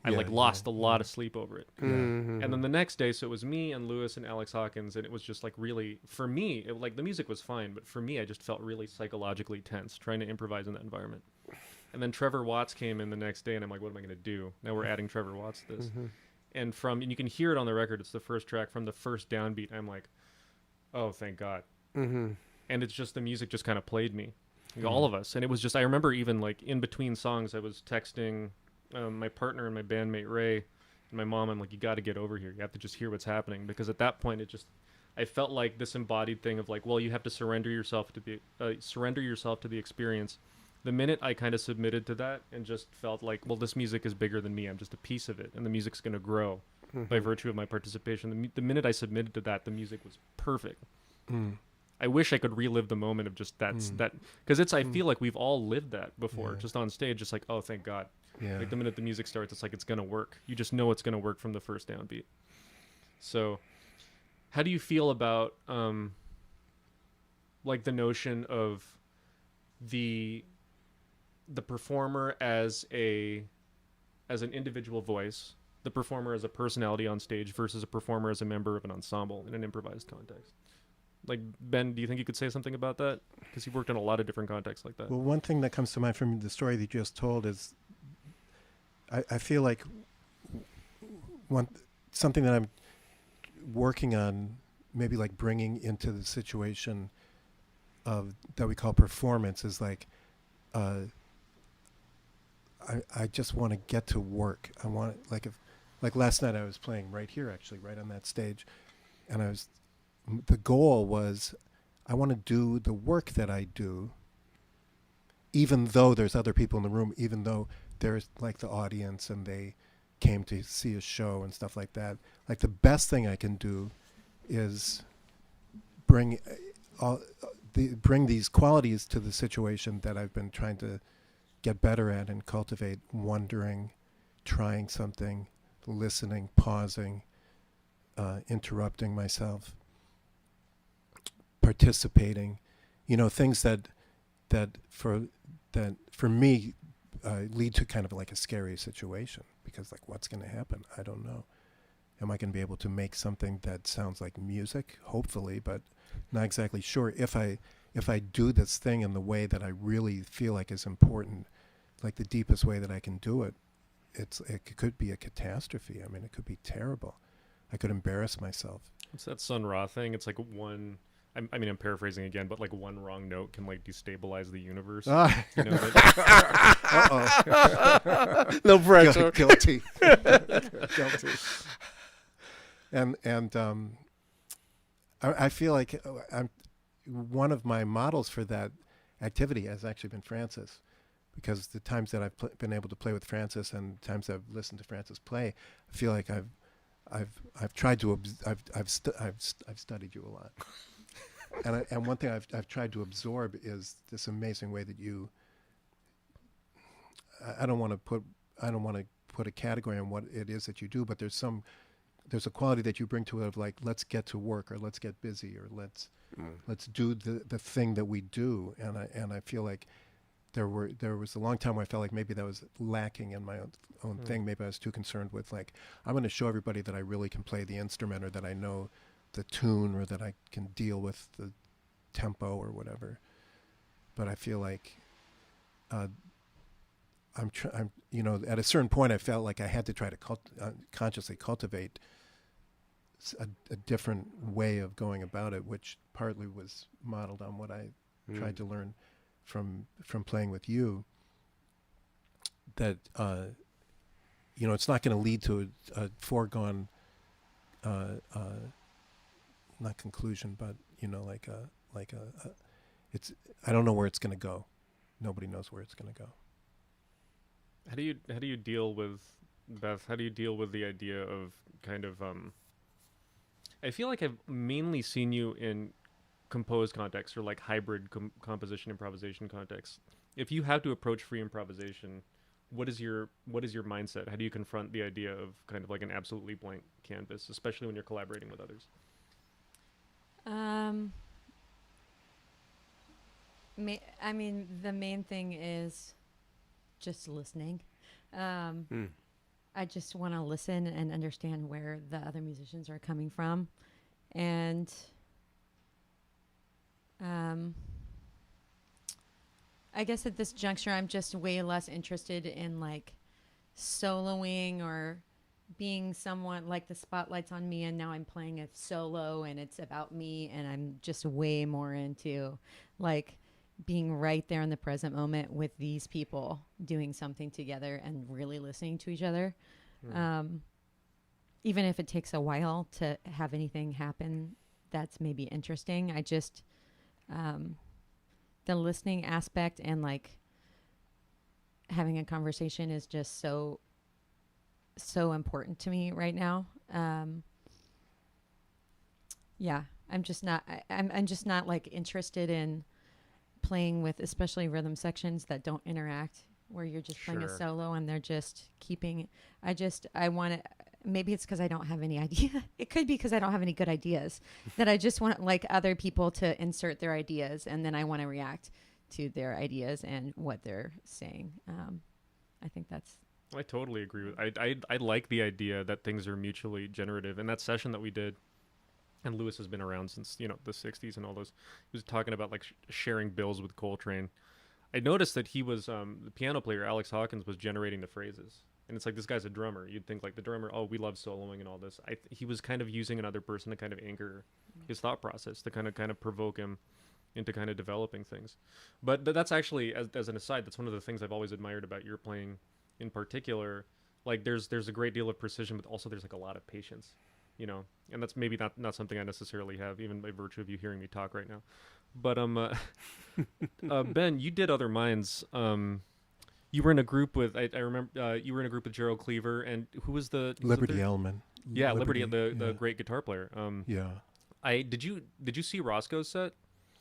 I lost a lot of sleep over it. And then the next day, so it was me and Louis and Alex Hawkins, and it was just like really, for me, like the music was fine, but for me, I just felt really psychologically tense trying to improvise in that environment. And then Trevor Watts came in the next day, and I'm like, what am I going to do? Now we're adding Trevor Watts to this. And you can hear it on the record, it's the first track, from the first downbeat, I'm like, oh, thank God. And it's just, the music just kind of played me, all of us. And it was just, I remember even like in between songs, I was texting my partner and my bandmate Ray and my mom. I'm like, you got to get over here. You have to just hear what's happening. Because at that point, I felt like this embodied thing of like, well, you have to surrender yourself to the experience. The minute I kind of submitted to that and just felt like, well, this music is bigger than me. I'm just a piece of it, and the music's going to grow by virtue of my participation. The minute I submitted to that, the music was perfect. I wish I could relive the moment of just that, because I feel like we've all lived that before, just on stage, just like, oh, thank God. Like the minute the music starts, it's like, it's going to work. You just know it's going to work from the first downbeat. So how do you feel about like the notion of the performer as an individual voice, the performer as a personality on stage versus a performer as a member of an ensemble in an improvised context? Like, Ben, do you think you could say something about that? Because you've worked in a lot of different contexts like that. Well, one thing that comes to mind from the story that you just told is I feel like something that I'm working on, maybe like bringing into the situation of that we call performance, is like I just want to get to work. I want, like last night I was playing right here, actually, right on that stage, and the goal was, I want to do the work that I do, even though there's other people in the room, even though there's like the audience and they came to see a show and stuff like that. Like the best thing I can do is bring bring these qualities to the situation that I've been trying to get better at and cultivate: wondering, trying something, listening, pausing, interrupting myself, participating, things that for me lead to kind of like a scary situation, because like, what's going to happen? I don't know. Am I going to be able to make something that sounds like music? Hopefully, but not exactly sure. If I do this thing in the way that I really feel like is important, like the deepest way that I can do it, it could be a catastrophe. I mean, it could be terrible. I could embarrass myself. It's that Sun Ra thing. It's like one. I mean, I'm paraphrasing again, but like one wrong note can like destabilize the universe. No pressure. Guilty. Guilty. And I feel like one of my models for that activity has actually been Francis, because the times that I've been able to play with Francis and times I've listened to Francis play, I feel like I've tried to I've studied you a lot. And one thing I've tried to absorb is this amazing way that you. I don't want to put a category on what it is that you do, but there's a quality that you bring to it of like, let's get to work, or let's get busy, or let's do the thing that we do. And I feel like there was a long time where I felt like maybe that was lacking in my own thing. Maybe I was too concerned with like, I'm going to show everybody that I really can play the instrument, or that I know the tune, or that I can deal with the tempo or whatever. But I feel like I'm at a certain point I felt like I had to try to consciously cultivate a different way of going about it, which partly was modeled on what I tried to learn from playing with you. That it's not going to lead to a foregone not conclusion, but it's, I don't know where it's going to go. Nobody knows where it's going to go. How do you deal with, Beth? How do you deal with the idea of kind of I feel like I've mainly seen you in composed contexts, or like hybrid composition improvisation contexts. If you have to approach free improvisation, what is your mindset? How do you confront the idea of kind of like an absolutely blank canvas, especially when you're collaborating with others? I mean, the main thing is just listening. I just want to listen and understand where the other musicians are coming from. And I guess at this juncture, I'm just way less interested in like soloing or being someone like the spotlight's on me and now I'm playing a solo and it's about me, and I'm just way more into like being right there in the present moment with these people doing something together and really listening to each other. Even if it takes a while to have anything happen that's maybe interesting, I just the listening aspect and like having a conversation is just so important to me right now. I'm just not like interested in playing with especially rhythm sections that don't interact, where you're just playing a solo and they're just keeping. I want to. Maybe it's because I don't have any idea. It could be because I don't have any good ideas. That I just want like other people to insert their ideas, and then I want to react to their ideas and what they're saying. I think that's. I totally agree with. I like the idea that things are mutually generative. In that session that we did, and Lewis has been around since the 60s and all those. He was talking about like sharing bills with Coltrane. I noticed that he was the piano player Alex Hawkins was generating the phrases, and it's like, this guy's a drummer. You'd think like the drummer, oh, we love soloing and all this. He was kind of using another person to kind of anchor his thought process, to kind of provoke him. into kind of developing things. But that's actually, as an aside, that's one of the things I've always admired about your playing in particular. Like there's a great deal of precision, but also there's like a lot of patience, you know, and that's maybe not something I necessarily have, even by virtue of you hearing me talk right now. But Ben, you did Other Minds. You were in a group with I remember you were in a group with Gerald Cleaver, and who was the Liberty Ellman. Yeah, Liberty, the great guitar player. Yeah. Did you see Roscoe's set?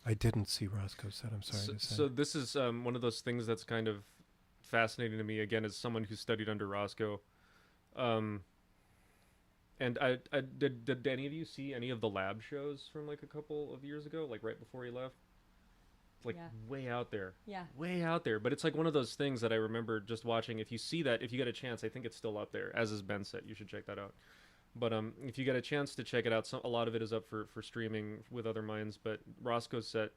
I didn't see Roscoe's set. I'm sorry to say. So this is one of those things that's kind of fascinating to me, again, as someone who studied under Roscoe. And I did any of you see any of the lab shows from like a couple of years ago, like right before he left? Like way out there. Yeah. Way out there. But it's like one of those things that I remember just watching. If you see that, if you get a chance, I think it's still up there, as is Ben's set. You should check that out. But if you get a chance to check it out, a lot of it is up for streaming with Other Minds. But Roscoe's set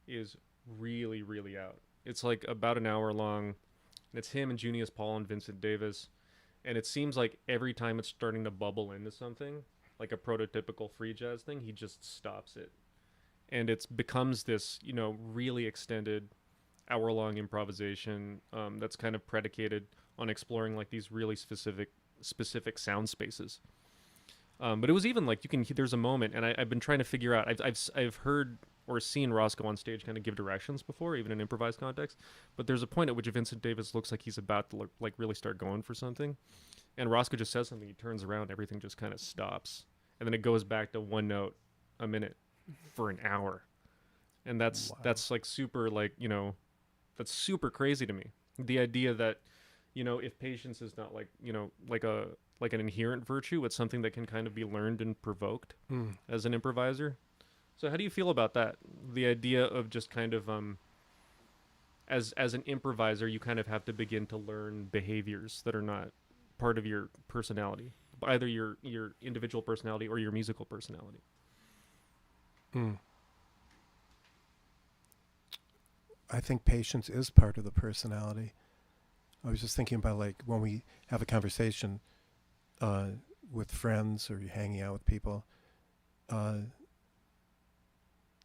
is really, really out. It's like about an hour long. And it's him and Junius Paul and Vincent Davis. And it seems like every time it's starting to bubble into something, like a prototypical free jazz thing, he just stops it. And it becomes this, you know, really extended hour-long improvisation that's kind of predicated on exploring like these really specific sound spaces. But it was even like there's a moment, and I've been trying to figure out. I've heard or seen Roscoe on stage kind of give directions before, even in improvised context. But there's a point at which Vincent Davis looks like he's about to like really start going for something, and Roscoe just says something. He turns around, everything just kind of stops, and then it goes back to one note a minute for an hour, and that's like super, like, you know, that's super crazy to me. The idea that, you know, if patience is not like, you know, like an inherent virtue, it's something that can kind of be learned and provoked as an improviser. So how do you feel about that? The idea of just kind of as an improviser, you kind of have to begin to learn behaviors that are not part of your personality, either your individual personality or your musical personality. I think patience is part of the personality. I was just thinking about, like, when we have a conversation with friends or you're hanging out with people,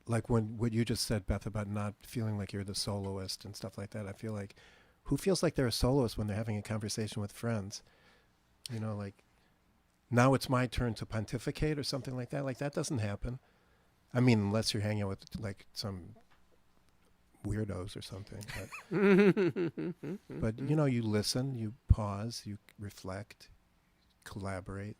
like what you just said, Beth, about not feeling like you're the soloist and stuff like that. I feel like, who feels like they're a soloist when they're having a conversation with friends? You know, like, now it's my turn to pontificate or something like that. Like, that doesn't happen. I mean, unless you're hanging out with, like, some weirdos or something. But you know, you listen, you pause, you reflect, collaborate,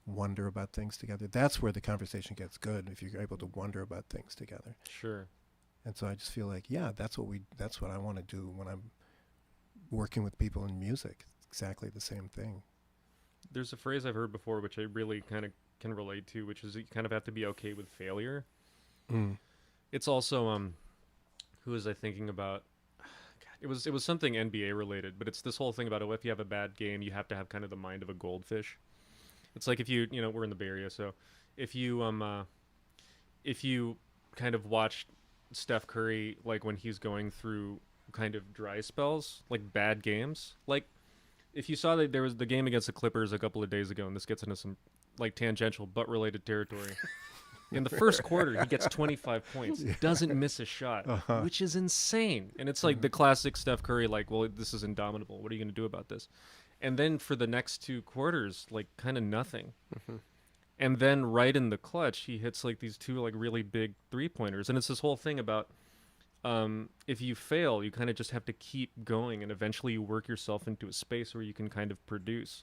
wonder about things together. That's where the conversation gets good, if you're able to wonder about things together. Sure. And so I just feel like, yeah, that's what I want to do when I'm working with people in music. It's exactly the same thing. There's a phrase I've heard before, which I really kind of can relate to, which is you kind of have to be okay with failure. It's also who was I thinking about? God, it was something NBA related, but it's this whole thing about, if you have a bad game, you have to have kind of the mind of a goldfish. It's like if you know, we're in the Bay Area, so if you kind of watch Steph Curry, like when he's going through kind of dry spells, like bad games, like if you saw that there was the game against the Clippers a couple of days ago, and this gets into some like tangential but related territory. In the first quarter, he gets 25 points, doesn't miss a shot, which is insane. And it's like the classic Steph Curry, like, well, this is indomitable. What are you going to do about this? And then for the next two quarters, like, kind of nothing. And then right in the clutch, he hits like these two like really big 3-pointers. And it's this whole thing about if you fail, you kind of just have to keep going, and eventually you work yourself into a space where you can kind of produce.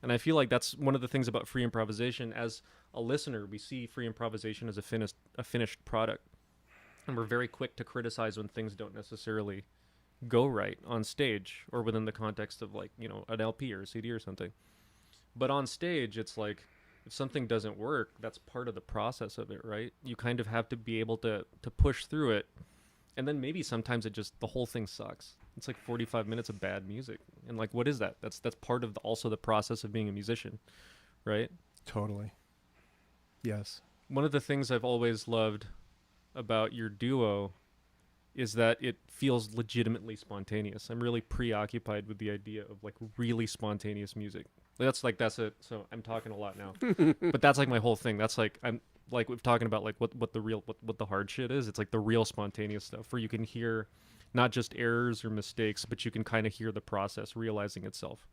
And I feel like that's one of the things about free improvisation. As a listener, we see free improvisation as a finished product. And we're very quick to criticize when things don't necessarily go right on stage or within the context of, like, you know, an LP or a CD or something. But on stage, it's like, if something doesn't work, that's part of the process of it, right? You kind of have to be able to push through it. And then maybe sometimes the whole thing sucks. It's like 45 minutes of bad music. And like, what is that? That's part of also the process of being a musician, right? Totally. Yes. One of the things I've always loved about your duo is that it feels legitimately spontaneous. I'm really preoccupied with the idea of like really spontaneous music. So I'm talking a lot now, but that's like my whole thing. That's like, like we've talking about like what the real what the hard shit is. It's like the real spontaneous stuff where you can hear not just errors or mistakes, but you can kind of hear the process realizing itself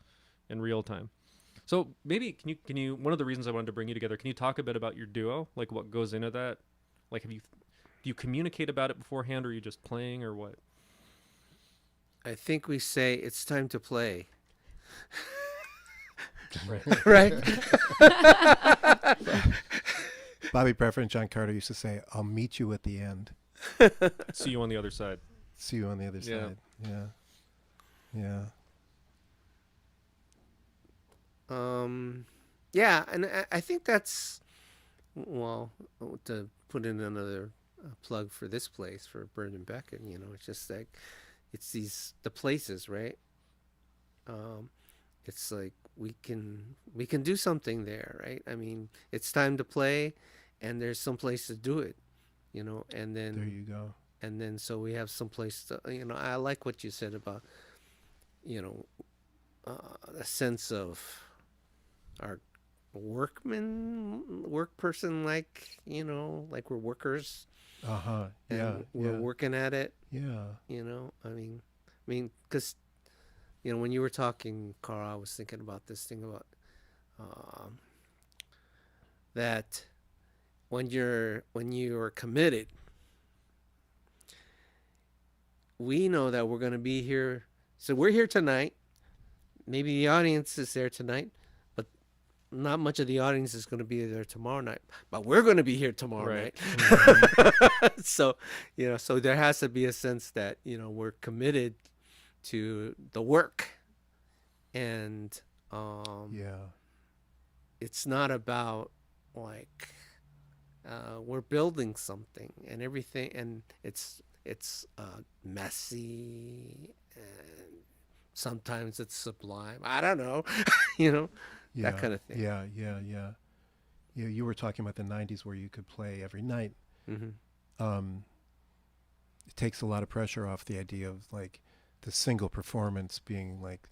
in real time. So maybe can you one of the reasons I wanted to bring you together, can you talk a bit about your duo? Like what goes into that? Like do you communicate about it beforehand, or are you just playing, or what? I think we say it's time to play. Right. Right? Bobby Beffer and John Carter used to say, "I'll meet you at the end. See you on the other side. See you on the other Yeah. side." Yeah. Yeah. Yeah, and I think that's, well, to put in another plug for this place, for Bird and Beckett, it's just like, it's the places, right? It's like we can do something there, right? I mean, it's time to play, and there's some place to do it, and then There you go. and then so we have some place to, I like what you said about, a sense of our work person, like, like we're workers, Uh-huh. and Yeah. we're Yeah. working at it, Yeah. I mean, because, when you were talking, Carl, I was thinking about this thing about that when you're committed, we know that we're going to be here. So we're here tonight. Maybe the audience is there tonight, but not much of the audience is going to be there tomorrow night. But we're going to be here tomorrow Right. night. So, so there has to be a sense that, we're committed to the work. And Yeah. it's not about, like, we're building something and everything, and it's messy, and sometimes it's sublime. I don't know, Yeah. that kind of thing. Yeah. Yeah. Yeah. Yeah. You were talking about the 90s where you could play every night. Mm-hmm. It takes a lot of pressure off the idea of like the single performance being like,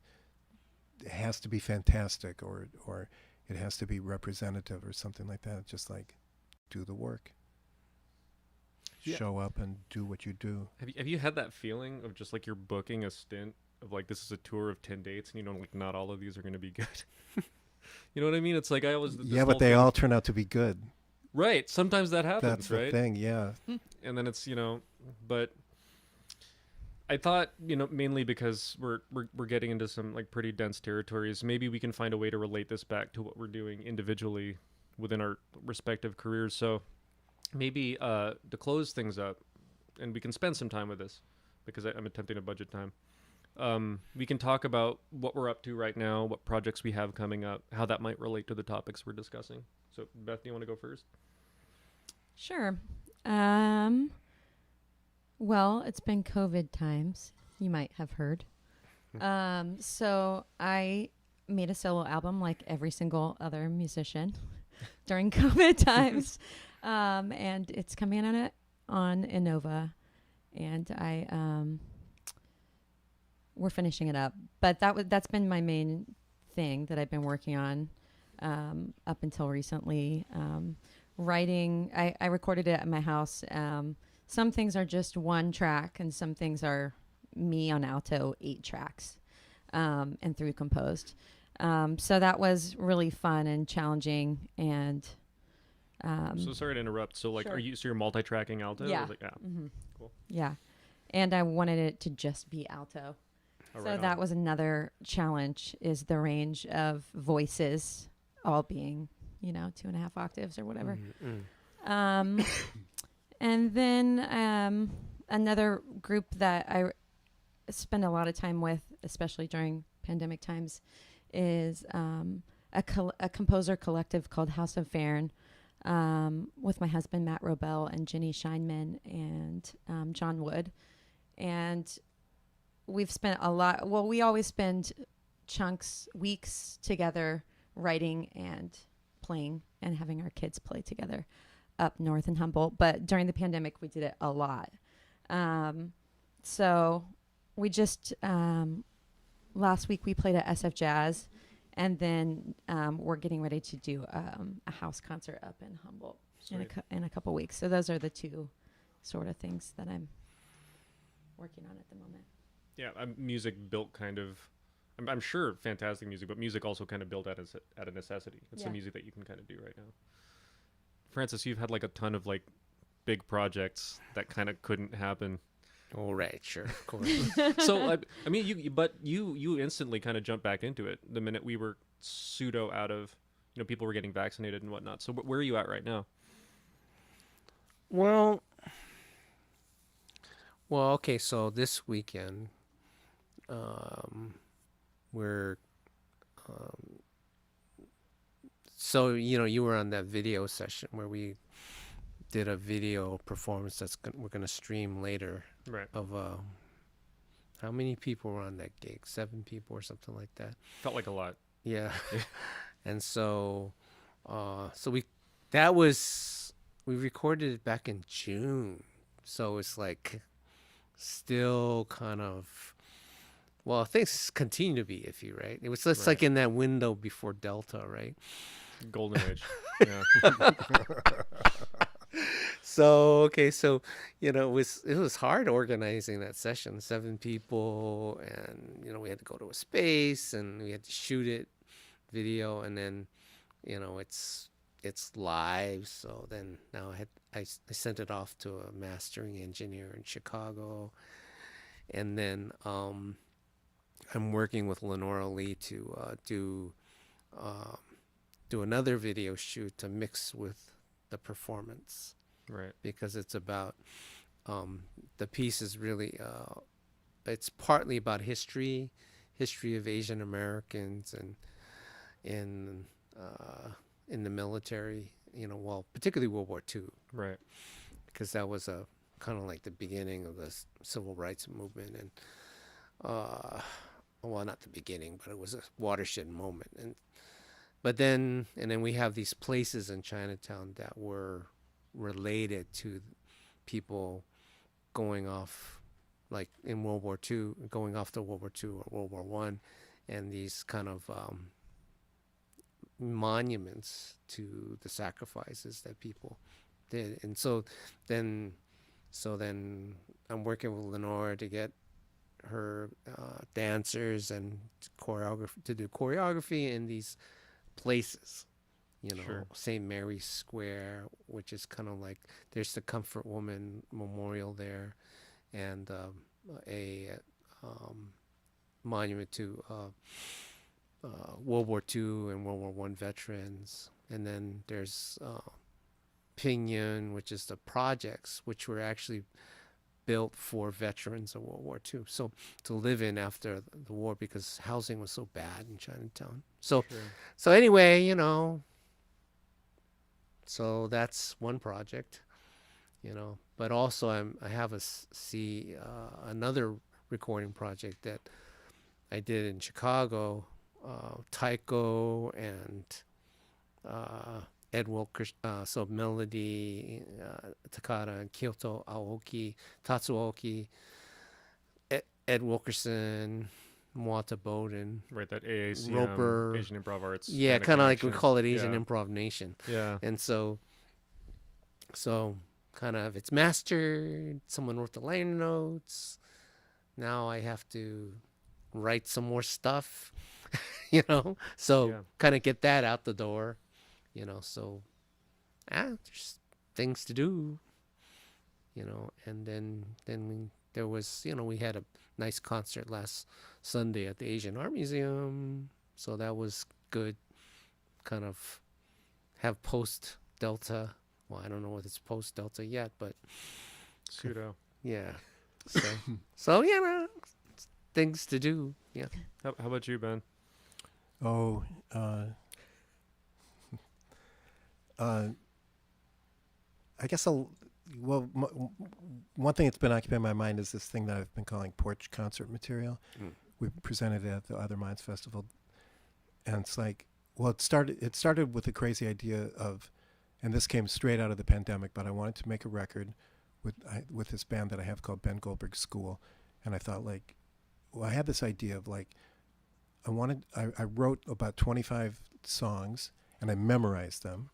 it has to be fantastic, or it has to be representative or something like that. Just like do the work. Yeah. Show up and do what you do. Have you had that feeling of just like you're booking a stint of like this is a tour of 10 dates, and like not all of these are going to be good? You know what I mean? It's like I always Yeah, but they all turn out to be good. right. Sometimes that happens, That's the right? thing. Yeah. And then it's but I thought mainly because we're getting into some like pretty dense territories. Maybe we can find a way to relate this back to what we're doing individually within our respective careers. So maybe to close things up, and we can spend some time with this because I'm attempting a budget time. We can talk about what we're up to right now, what projects we have coming up, how that might relate to the topics we're discussing. So Beth, do you want to go first? Sure. Well, it's been COVID times, you might have heard. So I made a solo album like every single other musician during COVID times. And it's coming on Innova, and we're finishing it up. But that's been my main thing that I've been working on up until recently. Writing, I recorded it at my house. Some things are just one track, and some things are me on alto, 8 tracks, and 3 composed. So that was really fun and challenging, and So sorry to interrupt. So like, Sure. you're multi-tracking alto? Yeah. Like, yeah. Mm-hmm. Cool. Yeah. And I wanted it to just be alto. Oh, So right that on. was another challenge, is the range of voices all being, 2.5 octaves or whatever. Mm-hmm. And then another group that I spend a lot of time with, especially during pandemic times, is a composer collective called House of Farn, with my husband Matt Robel and Jenny Scheinman and John Wood. And we've spent we always spend weeks together writing and playing and having our kids play together up north in Humboldt. But during the pandemic, we did it a lot. So we just, last week we played at SF Jazz, and then we're getting ready to do a house concert up in Humboldt. Sweet. in a couple weeks. So those are the two sort of things that I'm working on at the moment. Yeah, music built kind of. I'm sure fantastic music, but music also kind of built out at a necessity. It's the Yeah. music that you can kind of do right now. Francis, you've had like a ton of like big projects that kind of couldn't happen. All right, sure, of course. So I mean, you instantly kind of jumped back into it the minute we were pseudo out of, people were getting vaccinated and whatnot. So where are you at right now? Well, okay. So this weekend, we're, so you were on that video session where we did a video performance we're gonna stream later. Right. Of how many people were on that gig? 7 people or something like that. Felt like a lot. Yeah. Yeah. And so, we recorded it back in June. So it's like still kind of, well, things continue to be iffy, right? It's just like in that window before Delta, right? Golden age. Yeah. So, okay, so, it was hard organizing that session, 7 people, and, we had to go to a space and we had to shoot it, video, and then, it's live. So then now I sent it off to a mastering engineer in Chicago. And then, I'm working with Lenora Lee to, do another video shoot to mix with the performance. Right. Because it's about, the piece is really, it's partly about history of Asian Americans and in the military, particularly World War II. Right. Because that was a kind of like the beginning of the civil rights movement, and well, not the beginning, but it was a watershed moment. And then we have these places in Chinatown that were related to people going off, like in World War II, going off to World War II or World War One, and these kind of monuments to the sacrifices that people did. And so then I'm working with Lenore to get her dancers and to do choreography in these places. Sure. St. Mary's Square, which is kind of like, there's the Comfort Woman Memorial there, and a monument to World War II and World War One veterans. And then there's Pinyin, which is the projects, which were actually built for veterans of World War II. So to live in after the war, because housing was so bad in Chinatown. So, Sure. so anyway, so that's one project, but also I have another recording project that I did in Chicago, Taiko and Ed Wilkerson, so Melody, Takada, and Kyoto Aoki, Tatsuo Aoki, Ed Wilkerson, Mwata Bowden. Right, that AAC, Roper. Asian Improv Arts. Yeah, kind of like we connection. call it Asian Yeah. Improv Nation. Yeah. And so kind of it's mastered. Someone wrote the liner notes. Now I have to write some more stuff, So Yeah. kind of get that out the door, So there's things to do, And then there was, we had a nice concert last Sunday at the Asian Art Museum, so that was good. Kind of have post Delta. Well, I don't know if it's post Delta yet, but Pseudo. yeah. So things to do. Yeah. How about you, Ben? Oh, I guess one thing that's been occupying my mind is this thing that I've been calling porch concert material. Mm. We presented it at the Other Minds Festival, and it's like, well, it started with a crazy idea of, and this came straight out of the pandemic, but I wanted to make a record with this band that I have called Ben Goldberg School, and I thought, like, well, I had this idea of, like, I wrote about 25 songs and I memorized them,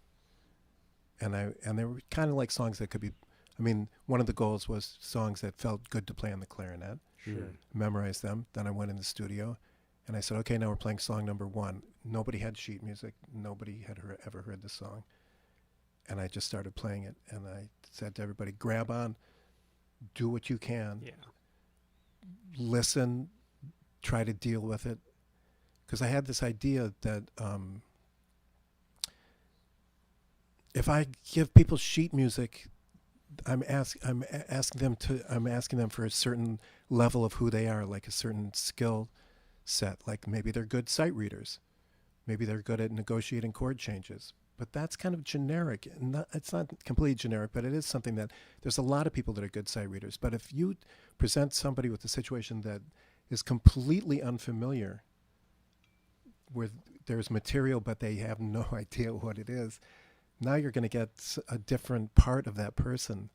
and they were kind of like songs that could be. I mean, one of the goals was songs that felt good to play on the clarinet. Sure. Memorize them. Then I went in the studio, and I said, okay, now we're playing song number 1. Nobody had sheet music. Nobody had ever heard the song, and I just started playing it. And I said to everybody, grab on, do what you can, listen, try to deal with it, because I had this idea that if I give people sheet music, I'm asking them for a certain level of who they are, like a certain skill set. Like maybe they're good sight readers, maybe they're good at negotiating chord changes. But that's kind of generic. It's not completely generic, but it is something that there's a lot of people that are good sight readers. But if you present somebody with a situation that is completely unfamiliar, where there's material but they have no idea what it is, now you're going to get a different part of that person.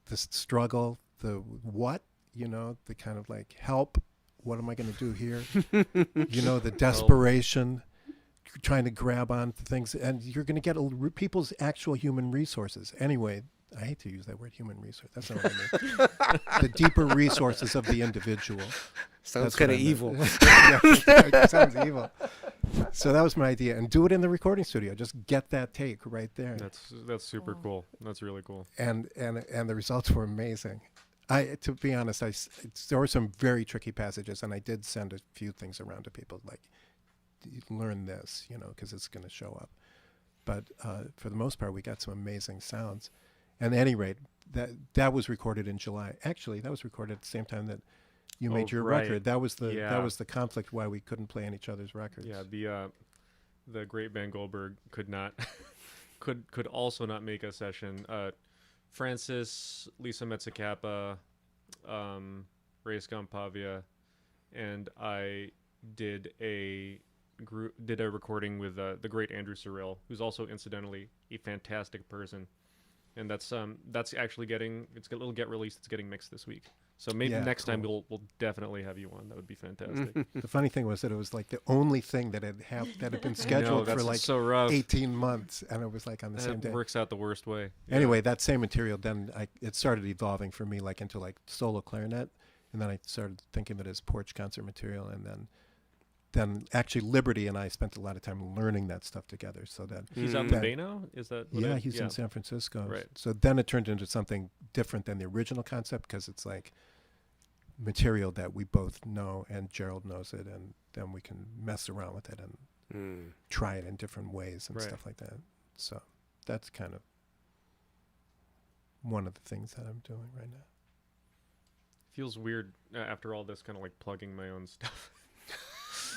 The struggle, the what, the kind of like, help, what am I going to do here? The desperation, trying to grab on to things. And you're going to get people's actual human resources. Anyway, I hate to use that word, human resource. That's not what I mean. The deeper resources of the individual. Sounds kind of evil. Yeah, it sounds evil. So that was my idea, and do it in the recording studio. Just get that take right there. That's super cool. That's really cool. And the results were amazing. To be honest, there were some very tricky passages, and I did send a few things around to people, like, learn this, because it's going to show up. But for the most part, we got some amazing sounds. And at any rate, that was recorded in July. Actually, that was recorded at the same time that you made your record. That was the conflict why we couldn't play on each other's records. Yeah, the great band Goldberg could also not make a session. Francis, Lisa Metzacappa, Ray Scampavia, and I did a recording with the great Andrew Sorrell, who's also incidentally a fantastic person. And that's actually it'll get released. It's getting mixed this week. So maybe next time we'll definitely have you on. That would be fantastic. The funny thing was that it was like the only thing that had been scheduled for like so rough. 18 months, and it was like on the same day. It works out the worst way. Anyway, that same material, then it started evolving for me like into like solo clarinet, and then I started thinking of it as porch concert material, and then actually Liberty and I spent a lot of time learning that stuff together. So that he's out in the Bay now. Is that? He's in San Francisco. Right. So then it turned into something different than the original concept, because it's like material that we both know, and Gerald knows it, and then we can mess around with it and try it in different ways and stuff like that. So that's kind of one of the things that I'm doing right now. Feels weird after all this, kind of like plugging my own stuff.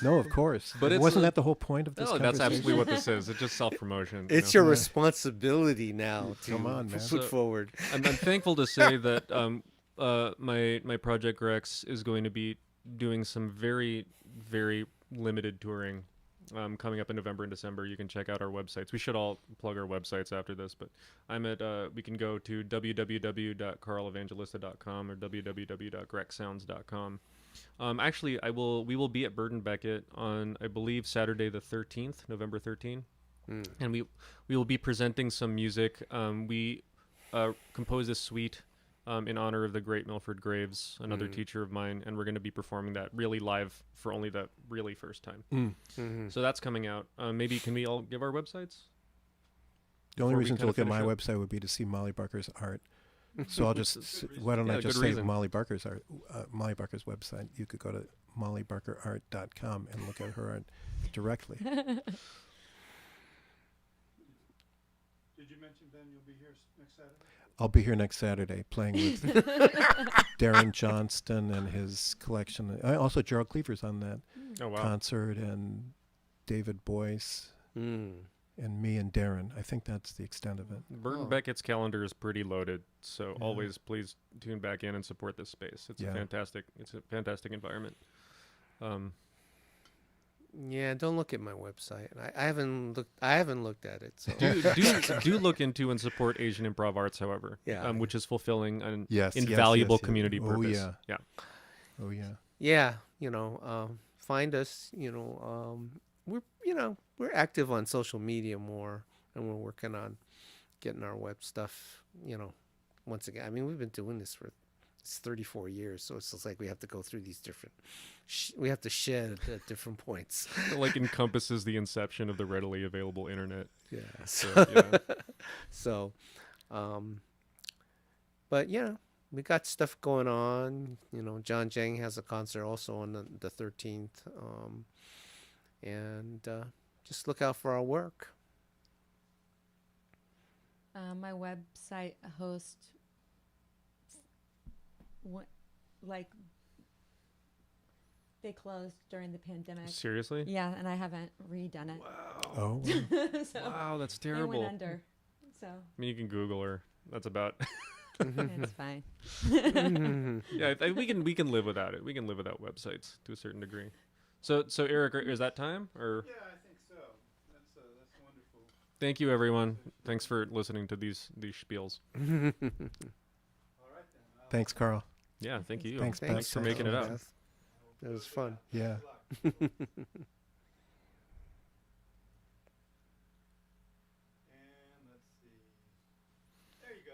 No, of course. But wasn't that the whole point of this conversation? That's absolutely what this is. It's just self-promotion. It's your responsibility now to put forward. I'm thankful to say that my Project Rex is going to be doing some very, very limited touring coming up in November and December. You can check out our websites. We should all plug our websites after this, but I'm at we can go to www.carlevangelista.com or www.grexsounds.com. Actually, we will be at Burden Beckett on, I believe, Saturday the 13th, November 13th, and we will be presenting some music. We composed this suite in honor of the great Milford Graves, another teacher of mine, and we're going to be performing that really live for only the really first time. So that's coming out. Maybe can we all give our websites? The only reason to look at my website would be to see Molly Barker's art. So I'll just why don't I just say Molly Barker's art, Molly Barker's website. You could go to mollybarkerart.com and look at her art directly. Did you mention, Ben, you'll be here next Saturday? I'll be here next Saturday playing with Darren Johnston and his collection. Also, Gerald Cleaver's on that concert, and David Boyce. And me and Darren. I think that's the extent of it. Burton Beckett's calendar is pretty loaded, so always please tune back in and support this space. It's a fantastic environment. Yeah, don't look at my website. I haven't looked at it. So. Do look into and support Asian Improv Arts, however. Which is fulfilling an invaluable community purpose. Oh yeah. Yeah, find us. We're active on social media more. and we're working on getting our web stuff, once again. I mean, we've been doing this for it's 34 years, so it's just like we have to go through these different, we have to shed at different points. It like encompasses the inception of the readily available internet. Yeah. So, yeah. So, but we got stuff going on. John Jang has a concert also on the 13th, and just look out for our work. My website hosts they closed during the pandemic. Seriously? Yeah, and I haven't redone it. Wow. Oh, So Wow, that's they terrible. went under. So I mean, you can Google her. That's about. it's fine. Yeah, we can live without it. We can live without websites to a certain degree. So Eric, is that time or? Yeah, I think so. That's wonderful. Thank you, everyone. Thanks for listening to these spiels. All right then. thanks, Carl. Yeah, thank you. Thanks, Beth. Thanks for making it up. Beth. It was fun. Yeah. And let's see. There you go.